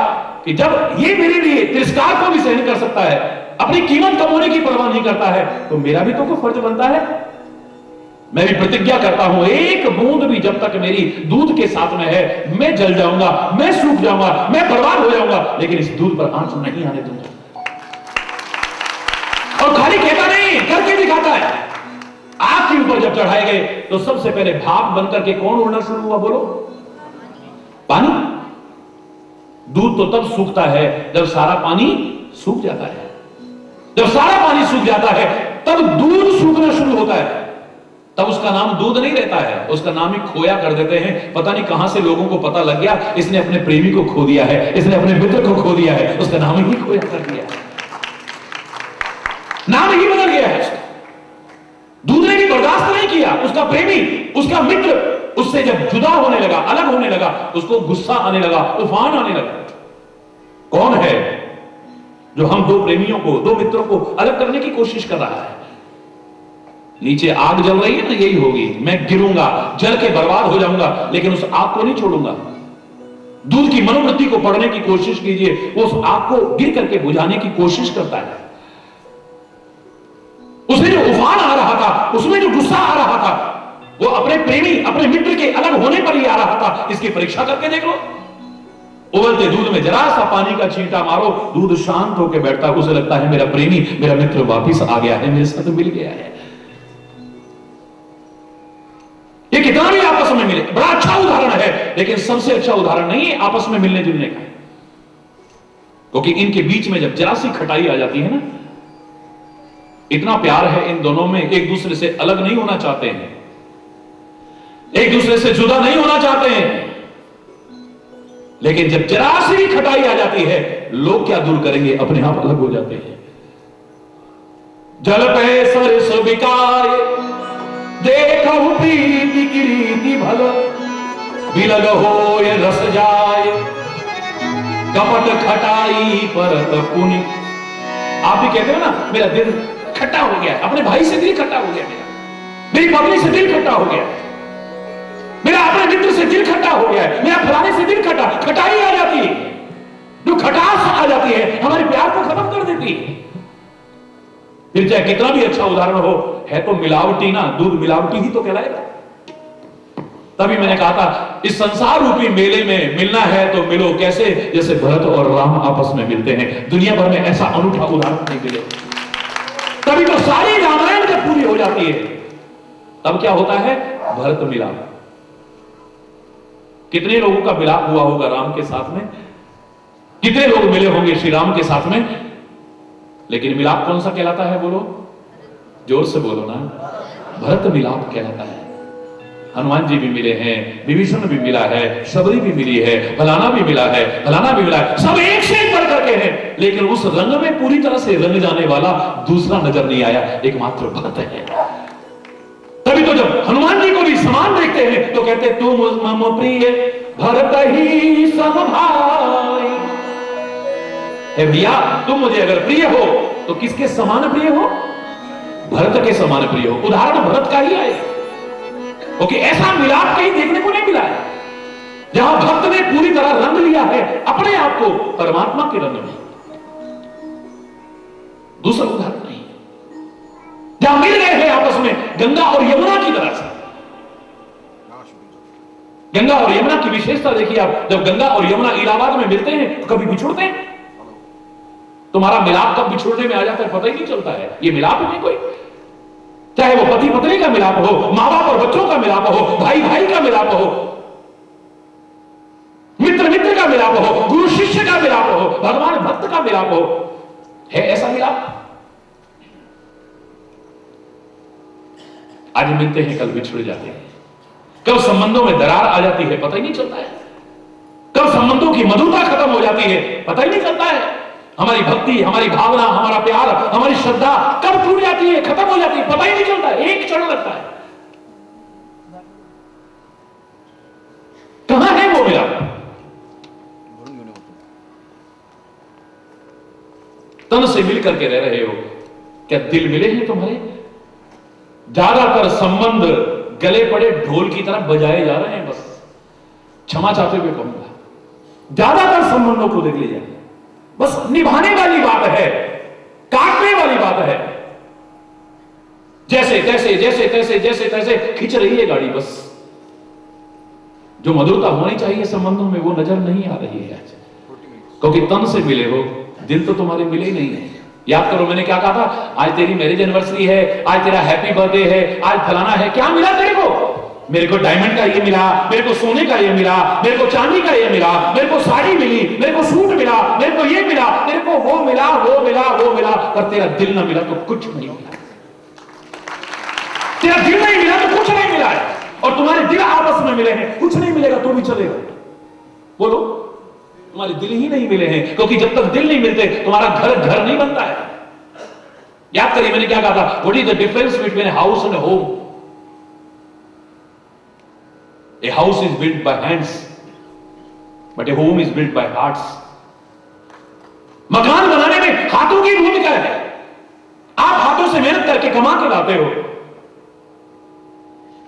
कि जब ये मेरे लिए तिरस्कार को भी सहन कर सकता है, अपनी कीमत कम होने की परवाह नहीं करता है, तो मेरा भी तो कोई फर्ज बनता है। मैं भी प्रतिज्ञा करता हूं एक बूंद भी जब तक मेरी दूध के साथ में है मैं जल जाऊंगा, मैं सूख जाऊंगा, मैं बर्बाद हो जाऊंगा, लेकिन इस दूध पर आंच नहीं आने दूंगा। और खाली कहता नहीं, करके दिखाता है। आग के ऊपर जब चढ़ाए गए तो सबसे पहले भाप बनकर के कौन उड़ना शुरू हुआ? बोलो, पानी। दूध तो तब सूखता है जब सारा पानी सूख जाता है। जब सारा पानी सूख जाता है तब दूध सूखना शुरू होता है। तब उसका नाम दूध नहीं रहता है, उसका नाम ही खोया कर देते हैं। पता नहीं कहां से लोगों को पता लग गया, इसने अपने प्रेमी को खो दिया है, इसने अपने मित्र को खो दिया है, उसका नाम ही खोया कर दिया है, नाम ही बदल गया है उसका। दूध ने भी बर्दाश्त नहीं किया, उसका प्रेमी, उसका मित्र उससे जब जुदा होने लगा, अलग होने लगा, उसको गुस्सा आने लगा, तूफान आने लगा। कौन है जो हम दो प्रेमियों को, दो मित्रों को अलग करने की कोशिश कर रहा है? नीचे आग जल रही है ना, यही होगी। मैं गिरूंगा, जल के बर्बाद हो जाऊंगा, लेकिन उस आग को नहीं छोड़ूंगा। दूध की मनोवृत्ति को पढ़ने की कोशिश कीजिए, वो उस आग को गिर करके बुझाने की कोशिश करता है। उसमें जो उफान आ रहा था, उसमें जो गुस्सा आ रहा था, वो अपने प्रेमी, अपने मित्र के अलग होने पर ही आ रहा था। इसकी परीक्षा करके देख लो। उबलते दूध में जरा सा पानी का छींटा मारो, दूध शांत होकर बैठता है। उसे लगता है मेरा प्रेमी, मेरा मित्र वापिस आ गया है, मेरे साथ मिल गया है। ये कितना भी आपस में मिले, बड़ा अच्छा उदाहरण है, लेकिन सबसे अच्छा उदाहरण नहीं है आपस में मिलने जुलने का। क्योंकि इनके बीच में जब जरा सी खटाई आ जाती है ना, इतना प्यार है इन दोनों में, एक दूसरे से अलग नहीं होना चाहते हैं, एक दूसरे से जुदा नहीं होना चाहते हैं, लेकिन जब जरा सी भी खटाई आ जाती है, लोग क्या दूर करेंगे, अपने आप अलग हो जाते हैं। जल पे सरस बिकाए देखो प्रीति की रीति भल, बिलग हो ये रस जाए कपट खटाई परत पुनि। आप भी कहते हो ना मेरा दिल खट्टा हो गया, अपने भाई से दिल खट्टा हो गया, मेरी पत्नी से दिल खट्टा हो गया, मेरा अपने मित्र से दिल खट्टा हो गया है, मेरा फलाने से दिल खट्टा। खटाई आ जाती है, जो खटास आ जाती है हमारे प्यार को खत्म कर देती है। फिर चाहे कितना भी अच्छा उदाहरण हो, है तो मिलावटी ना, दूध मिलावटी ही तो कहलाएगा। तभी मैंने कहा था इस संसार रूपी मेले में मिलना है तो मिलो कैसे, जैसे भरत और राम आपस में मिलते हैं। दुनिया भर में ऐसा अनूठा उदाहरण नहीं मिले। तभी तो सारी रामायण जब पूरी हो जाती है तब क्या होता है, भरत मिलाप। कितने लोगों का मिलाप हुआ होगा राम के साथ में, कितने लोग मिले होंगे श्री राम के साथ में, लेकिन मिलाप कौन सा कहलाता है बोलो, जोर से बोलो ना, भरत मिलाप कहलाता है। हनुमान जी भी मिले हैं, विभीषण भी मिला है, शबरी भी मिली है, फलाना भी मिला है, फलाना भी मिला है, सब एक से एक बढ़ करके हैं, लेकिन उस रंग में पूरी तरह से रंग जाने वाला दूसरा नजर नहीं आया, एकमात्र भरत है। तभी तो जब हनुमान जी को भी समान देखते हैं तो कहते तुम मम प्रिय भरत ही सम भाई। हे भैया तुम मुझे अगर प्रिय हो तो किसके समान प्रिय हो, भरत के समान प्रिय हो। उदाहरण भरत का ही आए, क्योंकि ऐसा मिलाप कहीं देखने को नहीं मिला है जहां भक्त ने पूरी तरह रंग लिया है अपने आप को परमात्मा के रंग में। दूसरा उदाहरण नहीं, जहां मिल गए हैं आपस में गंगा और यमुना की तरह से। गंगा और यमुना की विशेषता देखिए आप, जब गंगा और यमुना इलाहाबाद में मिलते हैं तो कभी बिछुड़ते हैं। तुम्हारा मिलाप कब बिछुड़ने में आ जाता है पता ही नहीं चलता है। ये मिलाप नहीं कोई, चाहे वो पति पत्नी का मिलाप हो, मां बाप और बच्चों का मिलाप हो, भाई भाई का मिलाप हो, मित्र मित्र का मिलाप हो, गुरु शिष्य का मिलाप हो, भगवान भक्त का मिलाप हो, है ऐसा मिलाप? आज मिलते हैं कल बिछुड़ जाते हैं, कब संबंधों में दरार आ जाती है पता ही नहीं चलता है, कब संबंधों की मधुरता खत्म हो जाती है पता ही नहीं चलता है। हमारी भक्ति, हमारी भावना, हमारा प्यार, हमारी श्रद्धा कब टूट जाती है, खत्म हो जाती है पता ही नहीं चलता है, एक क्षण लगता है। कहां है वो मिला? तन से मिल करके रह रहे हो, क्या दिल मिले हैं तुम्हारे? ज्यादातर संबंध गले पड़े ढोल की तरफ बजाए जा रहे हैं। बस क्षमा चाहते हुए कहूंगा, ज्यादातर संबंधों को देख लीजिए, बस निभाने वाली बात है, काटने वाली बात है, जैसे तैसे जैसे तैसे जैसे तैसे खिंच रही है गाड़ी। बस जो मधुरता होनी चाहिए संबंधों में वो नजर नहीं आ रही है, क्योंकि तन से मिले हो, दिल तो तुम्हारे मिले ही नहीं है। याद करो मैंने क्या कहा था, आज तेरी मैरिज एनिवर्सरी है, आज तेरा हैप्पी बर्थडे है, आज फलाना है, क्या मिला तेरे को? मेरे को डायमंड का ये मिला, मेरे को सोने का ये मिला, मेरे को चांदी का ये मिला, मेरे को साड़ी मिली, मेरे को सूट मिला, मेरे को ये मिला, तेरे को वो मिला, वो मिला, वो मिला, पर तेरा दिल ना मिला तो कुछ नहीं मिला। तेरा दिल नहीं मिला तो कुछ नहीं मिला है। और तुम्हारे दिल आपस में मिले हैं, कुछ नहीं मिलेगा तो भी चलेगा। बोलो, तुम्हारे दिल ही नहीं मिले हैं, क्योंकि जब तक दिल नहीं मिलते तुम्हारा घर घर नहीं बनता है। याद करिए मैंने क्या कहा था, what is the difference between a house and A home? A house is built by hands, but a home is built by hearts. मकान बनाने में हाथों की भूमिका है। आप हाथों से मेहनत करके कमा के लाते हो,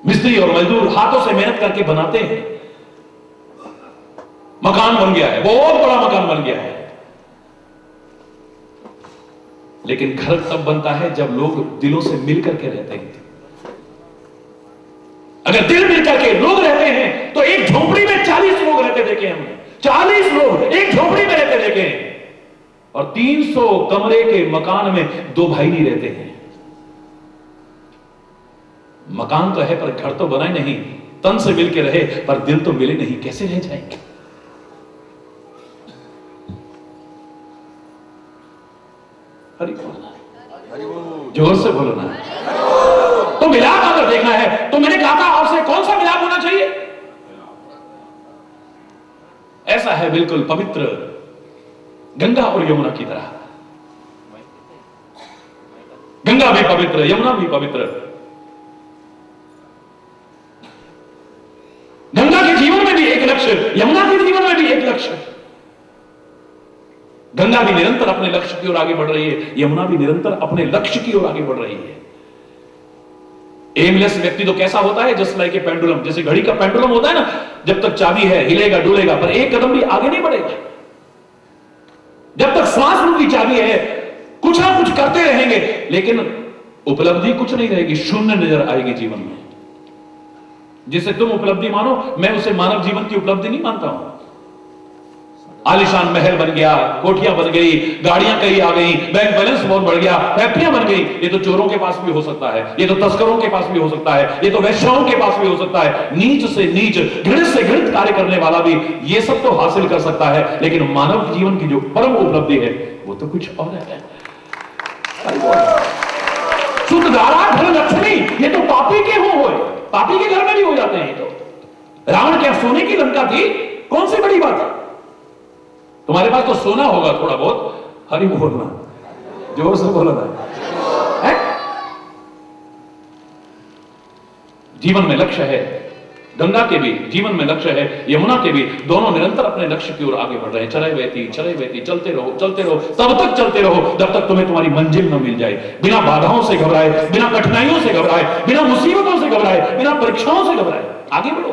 मिस्त्री और मजदूर हाथों से मेहनत करके बनाते हैं, मकान बन गया है, बहुत बड़ा मकान बन गया है। लेकिन घर तब बनता है जब लोग दिलों से मिल करके रहते हैं। अगर दिल मिल करके लोग रहते हैं तो एक झोपड़ी में 40 लोग रहते देखे हमने, 40 लोग एक झोपड़ी में रहते देखे हैं, और 300 कमरे के मकान में 2 भाई नहीं रहते हैं। मकान तो है पर घर तो बना ही नहीं, तन से मिल के रहे पर दिल तो मिले नहीं, कैसे रह जाएंगे? हरि बोल, जोर से बोलो ना। तो मिलाप अगर देखना है तो मैंने कहा था आपसे, कौन सा मिलाप होना चाहिए? ऐसा है बिल्कुल पवित्र गंगा और यमुना की तरह। गंगा भी पवित्र, यमुना भी पवित्र। गंगा के जीवन में भी एक लक्ष्य, यमुना के जीवन में भी एक लक्ष्य। गंगा भी निरंतर अपने लक्ष्य की ओर आगे बढ़ रही है, यमुना भी निरंतर अपने लक्ष्य की ओर आगे बढ़ रही है। एमलेस व्यक्ति तो कैसा होता है, जस्ट लाइक ए पेंडुलम, जैसे घड़ी का पेंडुलम होता है ना, जब तक चाबी है हिलेगा डुलेगा पर एक कदम भी आगे नहीं बढ़ेगा। जब तक श्वास रूपी चाबी है कुछ ना कुछ करते रहेंगे, लेकिन उपलब्धि कुछ नहीं रहेगी, शून्य नजर आएगी जीवन में। जिसे तुम उपलब्धि मानो, मैं उसे मानव जीवन की उपलब्धि नहीं मानता हूं। आलिशान महल बन गया, कोठियां बन गई, गाड़ियां कई आ गई, बैंक बैलेंस बहुत बढ़ गया, फैक्ट्रियां बन गई, ये तो चोरों के पास भी हो सकता है, ये तो तस्करों के पास भी हो सकता है, ये तो वैश्याओं के पास भी हो सकता है। नीच से नीच, घृणित से घृणित कार्य करने वाला भी ये सब तो हासिल कर सकता है, लेकिन मानव जीवन की जो परम उपलब्धि है वो तो कुछ और है। शुद्ध धारा धन लक्ष्मी, ये तो पापी के हो, पापी के घर में भी हो जाते हैं। तो रावण क्या सोने की लंका थी? कौन सी बड़ी बात है? तुम्हारे पास तो सोना होगा थोड़ा बहुत, हरि बोलना, जोर से बोलना है? जीवन में लक्ष्य है, गंगा के भी जीवन में लक्ष्य है, यमुना के भी, दोनों निरंतर अपने लक्ष्य की ओर आगे बढ़ रहे हैं। चले बहती चलते रहो, तब तक चलते रहो जब तक तुम्हें तुम्हारी मंजिल न मिल जाए। बिना बाधाओं से घबराए, बिना कठिनाइयों से घबराए, बिना मुसीबतों से घबराए, बिना परीक्षाओं से घबराए आगे बढ़ो।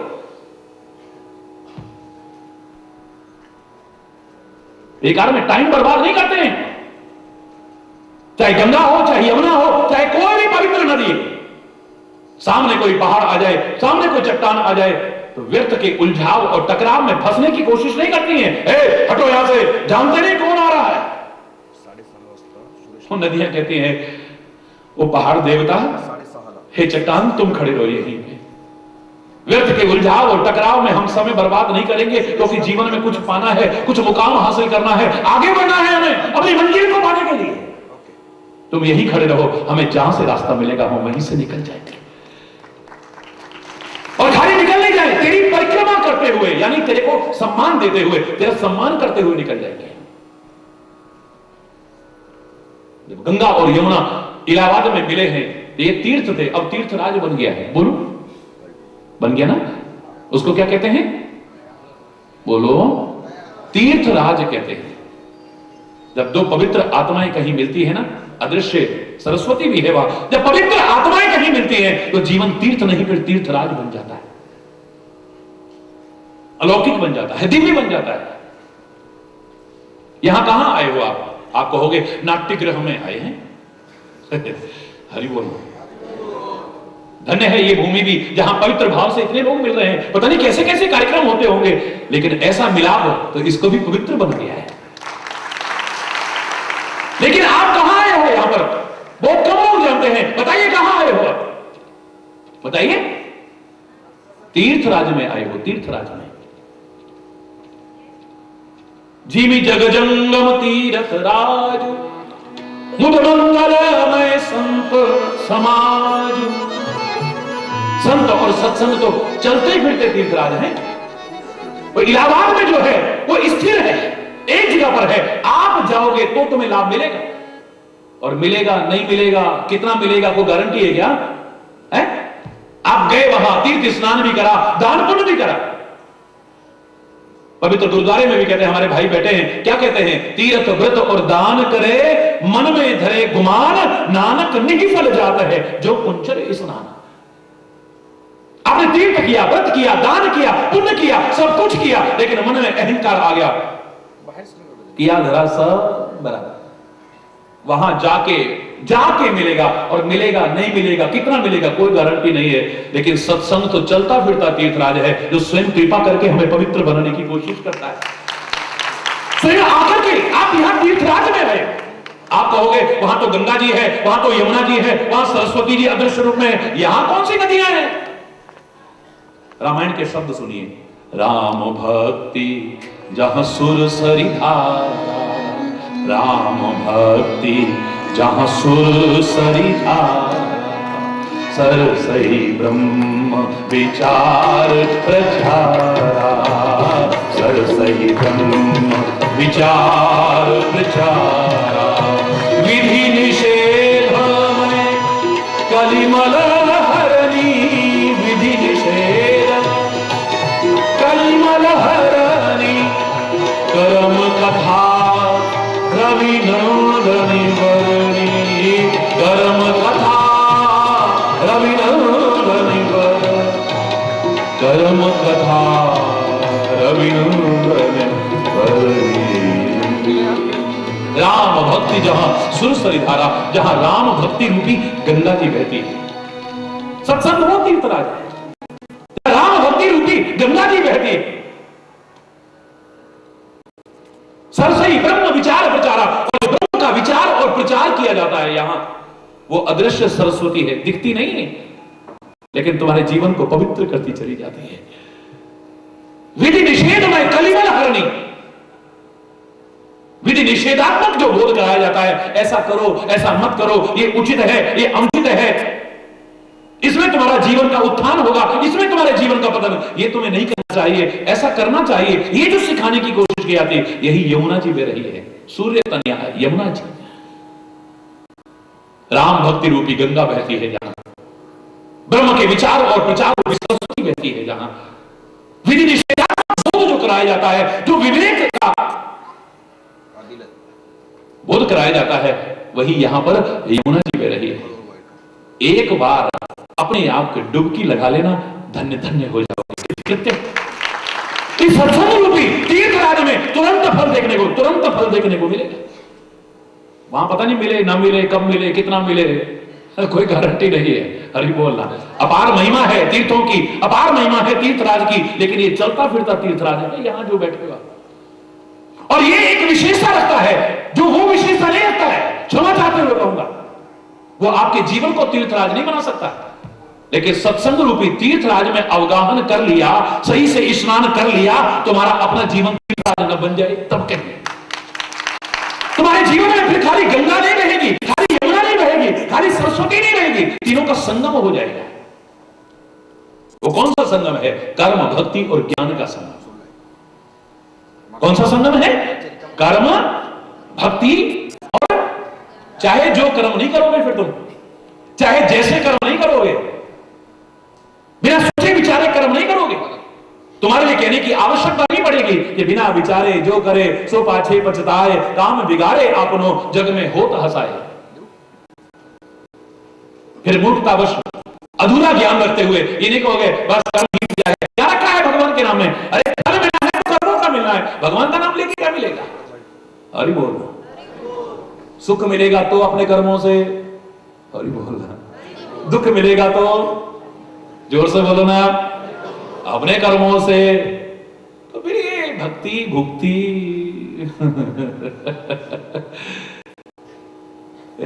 बेकार में टाइम बर्बाद नहीं करते हैं। चाहे गंगा हो, चाहे यमुना हो, चाहे कोई भी पवित्र नदी, सामने कोई पहाड़ आ जाए, सामने कोई चट्टान आ जाए, तो व्यर्थ के उलझाव और टकराव में फंसने की कोशिश नहीं करती हैं। हटो यहां से, जानते नहीं कौन आ रहा है। वो नदियां कहती हैं, वो पहाड़ देवता, हे चट्टान तुम खड़े रहो यहीं पे। व्यर्थ के उलझाव और टकराव में हम समय बर्बाद नहीं करेंगे, क्योंकि जीवन में कुछ पाना है, कुछ मुकाम हासिल करना है, आगे बढ़ना है हमें अपनी मंजिल को पाने के लिए। तुम यहीं खड़े रहो, हमें जहां से रास्ता मिलेगा हम वहीं से निकल जाएंगे। और खाली निकल नहीं जाए, तेरी परिक्रमा करते हुए, यानी तेरे को सम्मान देते हुए, तेरा सम्मान करते हुए निकल जाएंगे। गंगा और यमुना इलाहाबाद में मिले हैं, ये तीर्थ थे, अब तीर्थ राज बन गया है। बोलो, बन गया ना? उसको क्या कहते हैं? बोलो, तीर्थ राज कहते हैं। जब दो पवित्र आत्माएं कहीं मिलती है ना, अदृश्य सरस्वती भी है वहां, जब पवित्र आत्माएं कहीं मिलती हैं तो जीवन तीर्थ नहीं फिर तीर्थ राज बन जाता है, अलौकिक बन जाता है, दिव्य बन जाता है। यहां कहां आए हो आप कहोगे नाट्य गृह में आए हैं। हरि बोल। धन्य है ये भूमि भी, जहां पवित्र भाव से इतने लोग मिल रहे हैं। पता नहीं कैसे कैसे कार्यक्रम होते होंगे, लेकिन ऐसा मिलाप तो इसको भी पवित्र बन गया है। लेकिन आप कहां आए हो? यहां पर बहुत कम लोग जानते हैं। बताइए कहां आए हो? बताइए। तीर्थराज में आए हो, तीर्थराज में। जीमी जग जंगम तीर्थ राज, मुद मंगलमय संत समाज। संत और सत्संग तो चलते फिरते तीर्थराज हैं। वो इलाहाबाद में जो है वो स्थिर है, एक जगह पर है। आप जाओगे तो तुम्हें लाभ मिलेगा, और मिलेगा नहीं मिलेगा, कितना मिलेगा कोई गारंटी है क्या? है? आप गए वहां, तीर्थ स्नान भी करा, दान पुण्य भी करा। पवित्र गुरुद्वारे में भी कहते हैं, हमारे भाई बैठे हैं, क्या कहते हैं? तीर्थ व्रत और दान करे, मन में धरे गुमान, नानक नहीं फल जाता है जो कुंचर स्नान। आपने तीर्थ किया, व्रत किया, दान किया, पुण्य किया, सब कुछ किया, लेकिन मन में अहंकार आ गया, किया धरा सब बराबर। वहां जाके मिलेगा, और मिलेगा नहीं मिलेगा, कितना मिलेगा कोई गारंटी नहीं है। लेकिन सत्संग तो चलता फिरता तीर्थराज है, जो स्वयं कृपा करके हमें पवित्र बनाने की कोशिश करता है। स्वयं आकर के आप यहां तीर्थराज में रहे। आप कहोगे वहां तो गंगा जी है, वहां तो यमुना जी है, वहां सरस्वती जी अदृश्य रूप में है, यहां कौन सी नदियां हैं? रामायण के शब्द सुनिए। राम भक्ति जहां सुर सरी धारा, राम भक्ति जहां सुर सरी धारा, सरसई ब्रह्म विचार प्रचारा, सरसई ब्रह्म विचार प्रचारा। विधि निषेध में कलिमल हरणी, विधि निषेध कलिमल हरणी, कर्म कथा रवि नंदनी वरणी, कर्म कथा रवि नंदनी वरणी, कर्म कथा रवि नंदनी वरणी। राम भक्ति जहां सुरसरी धारा, जहां राम भक्ति रूपी गंगा जी बहती है, सत्संग वो तीर्थराज है। गंगा जी बहती है। सरसई ब्रह्म विचार प्रचारा, और ब्रह्म का विचार और प्रचार किया जाता है यहां, वो अदृश्य सरस्वती है, दिखती नहीं है, लेकिन तुम्हारे जीवन को पवित्र करती चली जाती है। विधि निषेध में कलिमल हरणी, विधि निषेधात्मक जो बोध कराया जाता है, ऐसा करो, ऐसा मत करो, ये उचित है, ये अनुचित है, इसमें तुम्हारा जीवन का उत्थान होगा, इसमें तुम्हारे जीवन का पतन, ये तुम्हें नहीं करना चाहिए, ऐसा करना चाहिए, ये जो सिखाने की कोशिश की जाती है, यही यमुना जी बह रही है। सूर्य तनया है यमुना जी, राम भक्ति रूपी गंगा बहती है जहां, ब्रह्म के विचार और प्रचार रूपी सरस्वती बहती है जहां, विधि निषेधात्मक बोध जो कराया जाता है, जो विवेक का बोध कराया जाता है, वही यहां पर यमुना जी बह रही है। एक बार अपने आप की डुबकी लगा लेना, धन्य धन्य हो जाओगे। इस सत्संग रूपी तीर्थराज में तुरंत फल देखने को मिलेगा। वहां पता नहीं मिले ना मिले, कब मिले, कितना मिले, कोई गारंटी नहीं है। हरि बोलना, अपार महिमा है तीर्थों की, अपार महिमा है तीर्थराज की, लेकिन ये चलता फिरता तीर्थराज है यहां जो बैठे हुआ, और ये एक विशेषता रखता है जो वो विशेषता नहीं रखता है। क्षमा चाहते हुए कहूंगा, वो आपके जीवन को तीर्थराज नहीं बना सकता, लेकिन सत्संग रूपी तीर्थराज में अवगाहन कर लिया, सही से स्नान कर लिया, तुम्हारा अपना जीवन तीर्थराज न बन जाए तब कहिए। तुम्हारे जीवन में फिर खाली गंगा नहीं रहेगी, खाली यमुना नहीं बहेगी, खाली सरस्वती नहीं रहेगी, तीनों का संगम हो जाएगा। वो कौन सा संगम है? कर्म, भक्ति और ज्ञान का संगम। कौन सा संगम है? कर्म, भक्ति, और चाहे जो कर्म नहीं करोगे, फिर तुम चाहे जैसे कर्म नहीं करोगे, बिना सोचे विचारे कर्म नहीं करोगे, तुम्हारे लिए कहने की आवश्यकता नहीं पड़ेगी कि बिना विचारे जो करे सो पाछे पछताए, काम बिगाड़े आपनो जग में होत हंसाए। फिर मूर्खतावश अधूरा ज्ञान रखते हुए ये नहीं कहोगे बस कर्म ही किया है, क्या रखा है भगवान के नाम में? अरे फल मिलना है तो कर्मों का मिलना है, भगवान का नाम लेके क्या मिलेगा? हरि बोल। सुख मिलेगा तो अपने कर्मों से, हरि बोल। दुख मिलेगा तो, जोर से बोलो ना, अपने कर्मों से। तो फिर ये भक्ति भुक्ति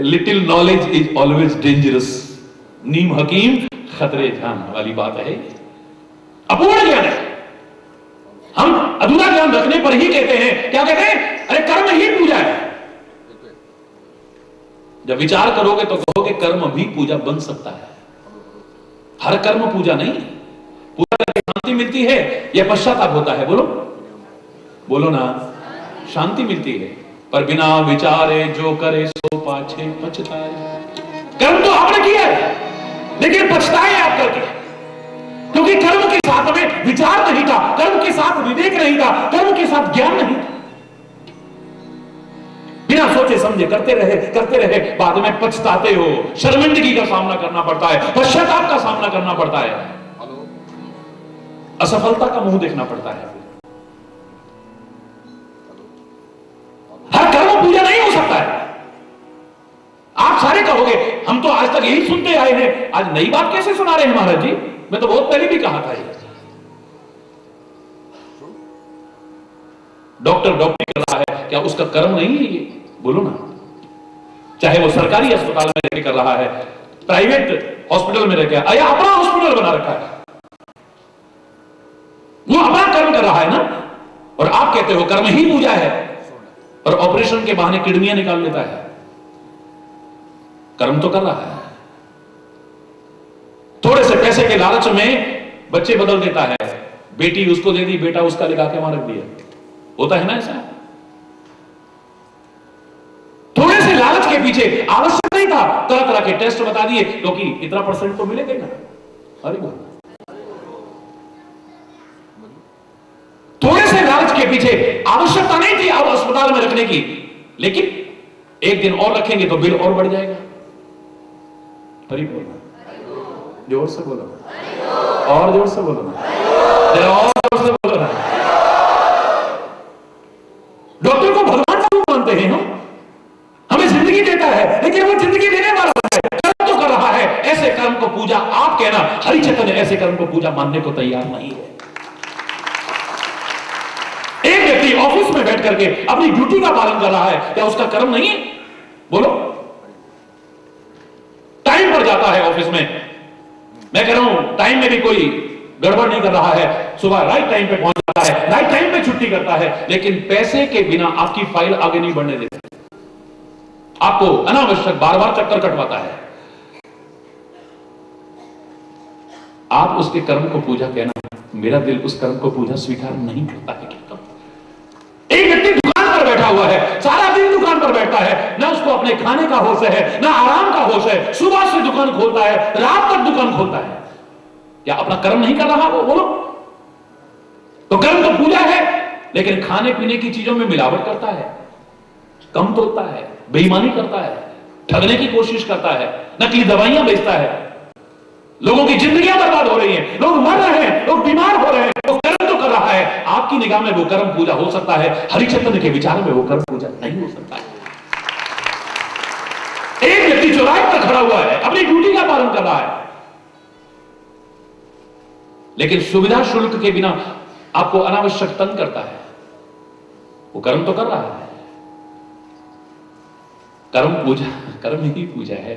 little knowledge is always dangerous, नीम हकीम खतरे जान वाली बात है। अपूर्ण ज्ञान है, हम अधूरा ज्ञान रखने पर ही कहते हैं, क्या कहते हैं? अरे कर्म ही पूजा है। जब विचार करोगे तो कहोगे कर्म भी पूजा बन सकता है। हर कर्म पूजा नहीं, पूजा करके शांति मिलती है या पश्चाताप होता है? बोलो बोलो ना, शांति मिलती है, पर बिना विचारे जो करे सो पाछे पछताए। कर्म तो आपने किया है, लेकिन पछताए आप करके, क्योंकि कर्म के साथ में विचार नहीं था, कर्म के साथ विवेक नहीं था, कर्म के साथ ज्ञान नहीं था। बिना सोचे समझे करते रहे, बाद में पछताते हो, शर्मिंदगी का सामना करना पड़ता है, पश्चाताप का सामना करना पड़ता है, असफलता का मुंह देखना पड़ता है। हर कर्म पूजा नहीं हो सकता है। आप सारे कहोगे हम तो आज तक यही सुनते आए हैं, आज नई बात कैसे सुना रहे हैं महाराज जी? मैं तो बहुत पहले भी कहा था ये। डॉक्टर डॉक्टरी कर रहा है, क्या उसका कर्म नहीं है ये? बोलो ना। चाहे वो सरकारी अस्पताल में रहकर कर रहा है, प्राइवेट हॉस्पिटल में रहकर, या अपना हॉस्पिटल बना रखा है, वो अपना कर्म कर रहा है ना। और आप कहते हो कर्म ही पूजा है, और ऑपरेशन के बहाने किडनियां निकाल लेता है। कर्म तो कर रहा है, थोड़े से पैसे के लालच में बच्चे बदल देता है, बेटी उसको दे दी, बेटा उसका लगा के वहां रख दिया। होता है ना ऐसा? थोड़े से लालच के पीछे, आवश्यक नहीं था, तरह तरह के टेस्ट बता दिए, क्योंकि इतना परसेंट तो मिलेगा ना। अरे बोल, थोड़े से लालच के पीछे आवश्यकता नहीं थी अब अस्पताल में रखने की, लेकिन एक दिन और रखेंगे तो बिल और बढ़ जाएगा। हरि बोल, जोर से बोलो, और जोर से बोलो ना, और जोर से बोलो ना। डॉक्टर को भगवान का रूप मानते हैं हम, हमें जिंदगी देता है, लेकिन वो जिंदगी देने वाला है, कर्म तो कर रहा है। ऐसे कर्म को पूजा आप कहना, हरि चैतन्य ऐसे कर्म को पूजा मानने को तैयार नहीं है। व्यक्ति ऑफिस में बैठ करके अपनी ड्यूटी का पालन कर रहा है, क्या उसका कर्म नहीं है? बोलो। टाइम पर जाता है ऑफिस में, मैं कह रहा हूं टाइम में भी कोई गड़बड़ नहीं कर रहा है, सुबह राइट टाइम पे पहुंच जाता है, राइट टाइम पे छुट्टी करता है, लेकिन पैसे के बिना आपकी फाइल आगे नहीं बढ़ने देता, आपको अनावश्यक बार बार चक्कर कटवाता है। आप उसके कर्म को पूजा कहना, मेरा दिल उस कर्म को पूजा स्वीकार नहीं करता है। एक व्यक्ति दुकान पर बैठा हुआ है, सारा दिन दुकान पर बैठता है, ना उसको अपने खाने का होश है, ना आराम का होश है, सुबह से दुकान खोलता है, रात तक दुकान खोलता है, क्या अपना कर्म नहीं कर रहा वो? बोलो। तो कर्म तो पूजा है, लेकिन खाने पीने की चीजों में मिलावट करता है, कम तोड़ता है, बेईमानी करता है, ठगने की कोशिश करता है, नकली दवाइयां बेचता है, लोगों की जिंदगियां बर्बाद हो रही हैं, लोग मर रहे हैं, लोग बीमार हो रहे हैं, वो कर्म तो कर रहा है। आपकी निगाह में वो कर्म पूजा हो सकता है, हरिचंद्र के विचार में वो कर्म पूजा नहीं हो सकता है। एक व्यक्ति चौराहे पर खड़ा हुआ है, अपनी ड्यूटी का पालन कर रहा है, लेकिन सुविधा शुल्क के बिना आपको अनावश्यक तंग करता है, वो कर्म तो कर रहा है। कर्म पूजा, कर्म ही पूजा है।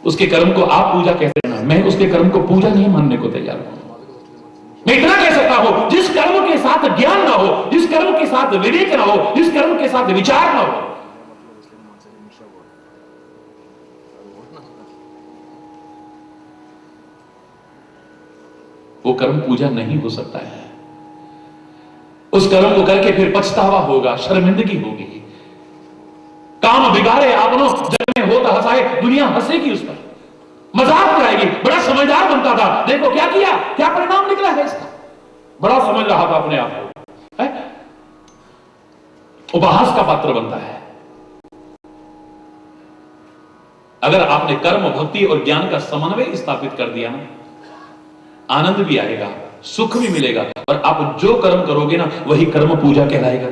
उसके कर्म को आप पूजा कहते हैं ना, मैं उसके कर्म को पूजा नहीं मानने को तैयार हूं। मैं इतना कह सकता हूं, जिस कर्म के साथ ज्ञान ना हो, जिस कर्म के साथ विवेक ना हो, जिस कर्म के साथ विचार ना हो, वो कर्म पूजा नहीं हो सकता है। उस कर्म को करके फिर पछतावा होगा, शर्मिंदगी होगी, काम बिगाड़े आपनो जग में होता हंसाए, दुनिया हंसेगी उस पर, मजाक उड़ाएगी। बड़ा समझदार बनता था, देखो क्या किया, क्या परिणाम निकला है इसका, बड़ा समझ रहा था अपने आप को, उपहास का पात्र बनता है। अगर आपने कर्म, भक्ति और ज्ञान का समन्वय स्थापित कर दिया ना, आनंद भी आएगा, सुख भी मिलेगा, और आप जो कर्म करोगे ना वही कर्म पूजा कहलाएगा।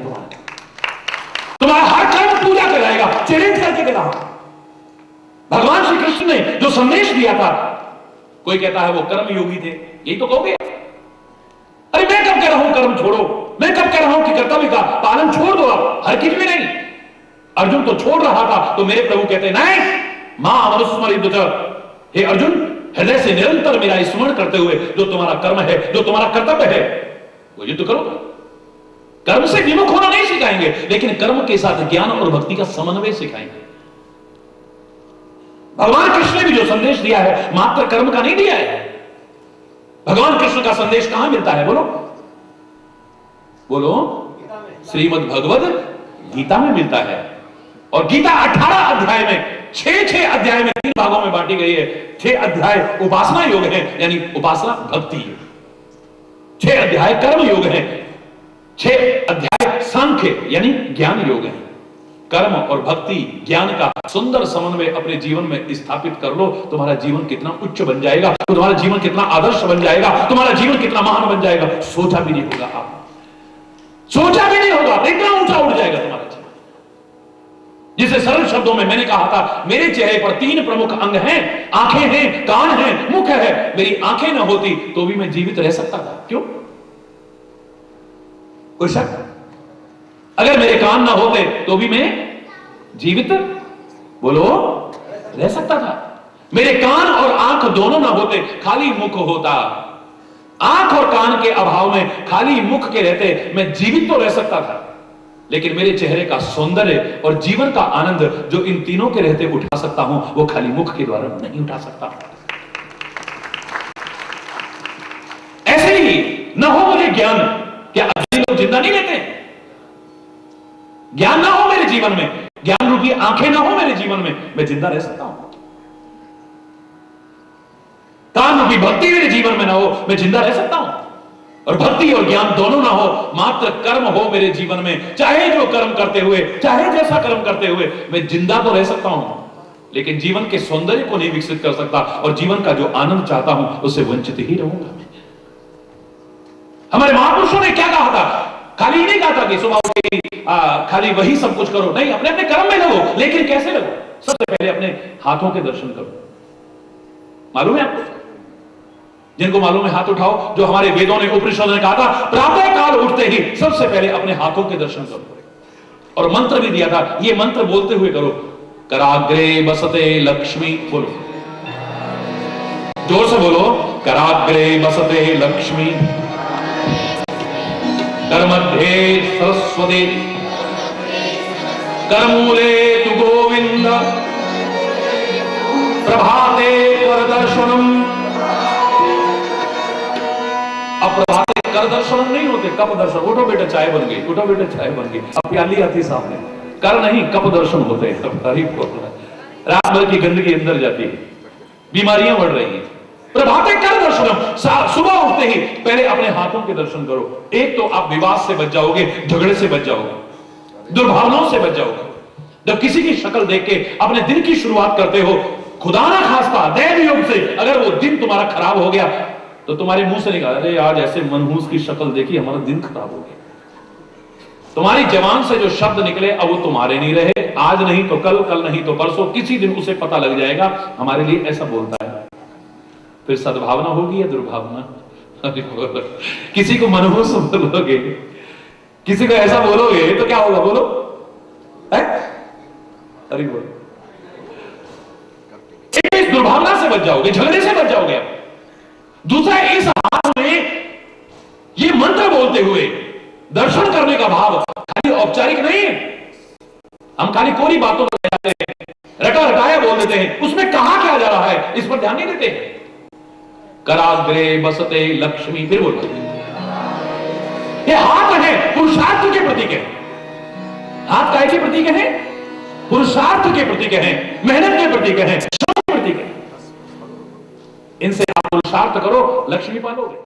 तुम्हारा हर कर्म पूजा कहलाएगा। चैलेंज करके कह रहा हूं, भगवान श्री कृष्ण ने जो संदेश दिया था, कोई कहता है वो कर्म योगी थे, यही तो कहोगे। अरे मैं कब कह रहा हूं कर्म छोड़ो, मैं कब कह रहा हूं कि कर्तव्य का पालन छोड़ दो, आप हर किसी में नहीं। अर्जुन तो छोड़ रहा था, तो मेरे प्रभु कहते नहीं, मां अनुस्मरित, हे अर्जुन हृदय से निरंतर मेरा स्मरण करते हुए जो तुम्हारा कर्म है, जो तुम्हारा कर्तव्य है, वो युद्ध करो। कर्म से विमुख होना नहीं सिखाएंगे, लेकिन कर्म के साथ ज्ञान और भक्ति का समन्वय सिखाएंगे। भगवान कृष्ण ने भी जो संदेश दिया है, मात्र कर्म का नहीं दिया है। भगवान कृष्ण का संदेश कहां मिलता है? बोलो बोलो। श्रीमद् भगवद गीता में मिलता है, और गीता 18 अध्याय में, 6 अध्याय में 3 भागों में बांटी गई है। 6 अध्याय उपासना योग है, यानी उपासना भक्ति योग, 6 अध्याय कर्म योग है, 6 अध्याय सांख्य यानी ज्ञान योग है। कर्म और भक्ति ज्ञान का सुंदर समन्वय अपने जीवन में स्थापित कर लो, तुम्हारा जीवन कितना उच्च बन जाएगा, तुम्हारा जीवन कितना आदर्श बन जाएगा, तुम्हारा जीवन कितना महान बन जाएगा, सोचा भी नहीं होगा। आप सोचा भी नहीं होगा, इतना ऊंचा उड़ जाएगा तुम्हारा जीवन। जिसे सरल शब्दों में मैंने कहा था, मेरे चेहरे पर 3 प्रमुख अंग हैं, आंखें हैं, कान हैं, मुख है। मेरी आंखें ना होती तो भी मैं जीवित रह सकता था। क्यों? कोई शक? अगर मेरे कान ना होते तो भी मैं जीवित, बोलो, रह सकता था। मेरे कान और आंख दोनों ना होते, खाली मुख होता, आंख और कान के अभाव में खाली मुख के रहते मैं जीवित तो रह सकता था, लेकिन मेरे चेहरे का सौंदर्य और जीवन का आनंद जो इन तीनों के रहते उठा सकता हूं, वो खाली मुख के द्वारा नहीं उठा सकता। ऐसे ही न हो मुझे ज्ञान, क्या अज्ञानी लोग जिंदा नहीं रहते? ज्ञान ना हो मेरे जीवन में, ज्ञान रूपी आंखें ना हो मेरे जीवन में, मैं जिंदा रह सकता हूं। कान रूपी भक्ति मेरे जीवन में ना हो, मैं जिंदा रह सकता हूं। और भक्ति और ज्ञान दोनों ना हो, मात्र कर्म हो मेरे जीवन में, चाहे जो कर्म करते हुए, चाहे जैसा कर्म करते हुए, मैं जिंदा तो रह सकता हूं, लेकिन जीवन के सौंदर्य को नहीं विकसित कर सकता, और जीवन का जो आनंद चाहता हूं उससे वंचित ही रहूंगा मैं। हमारे महापुरुषों ने क्या कहा था? खाली नहीं कहा था कि सुबह उठ के खाली वही सब कुछ करो, नहीं, अपने अपने कर्म में लगो। लेकिन कैसे लगो? सबसे पहले अपने हाथों के दर्शन करो। मालूम है आपको? जिनको मालूम है हाथ उठाओ। जो हमारे वेदों ने, उपनिषदों ने कहा था, प्रातः काल उठते ही सबसे पहले अपने हाथों के दर्शन करो। और मंत्र भी दिया था, ये मंत्र बोलते हुए करो, कराग्रे बसते लक्ष्मी। बोलो, जोर से बोलो, कराग्रे बसते लक्ष्मी, करमध्ये सरस्वती, करमूले तु गोविंद, प्रभाते कर दर्शनम। अब प्रभाते कर दर्शनम नहीं होते, कप दर्शन। उठो बेटा चाय बन गई, उठो बेटा चाय बन गई, अब प्याली आती सामने। कर नहीं, कप दर्शन होते हैं। रात भर की गंदगी अंदर जाती है, बीमारियां बढ़ रही हैं। प्रभाते कर दर्शनम, सुबह उठते ही पहले अपने हाथों के दर्शन करो। एक तो आप विवाद से बच जाओगे, झगड़े से बच जाओगे, दुर्भावनाओं से बच जाओगे। जब किसी की शक्ल देख के अपने दिन की शुरुआत करते हो, खुदा ना खास्ता दैव योग से अगर वो दिन तुम्हारा खराब हो गया तो तुम्हारे मुंह से निकला, अरे आज ऐसे मनहूस की शक्ल देखी, हमारा दिन खराब हो गया। तुम्हारी जबान से जो शब्द निकले अब वो तुम्हारे नहीं रहे। आज नहीं तो कल, कल नहीं तो परसों, किसी दिन उसे पता लग जाएगा हमारे लिए ऐसा बोलता है। फिर सद्भावना होगी या दुर्भावना? किसी को मनहूस बोलोगे, किसी को ऐसा बोलोगे तो क्या होगा? बोलो, अरे बोलो, इस दुर्भावना से बच जाओगे, झगड़े से बच जाओगे। दूसरा, इस हाथ में ये मंत्र बोलते हुए दर्शन करने का भाव खाली औपचारिक नहीं है। हम खाली कोरी बातों पर जाते हैं, रटा रटाया बोल देते हैं, उसमें कहा क्या जा रहा है इस पर ध्यान नहीं देते। कराग्रे बसते लक्ष्मी। फिर बोलो, ये हाथ है पुरुषार्थ के प्रतीक है। हाथ काय के प्रतीक है? पुरुषार्थ के प्रतीक है, मेहनत के प्रतीक है, श्रम के प्रतीक है। इनसे आप पुरुषार्थ करो, लक्ष्मी पालोगे।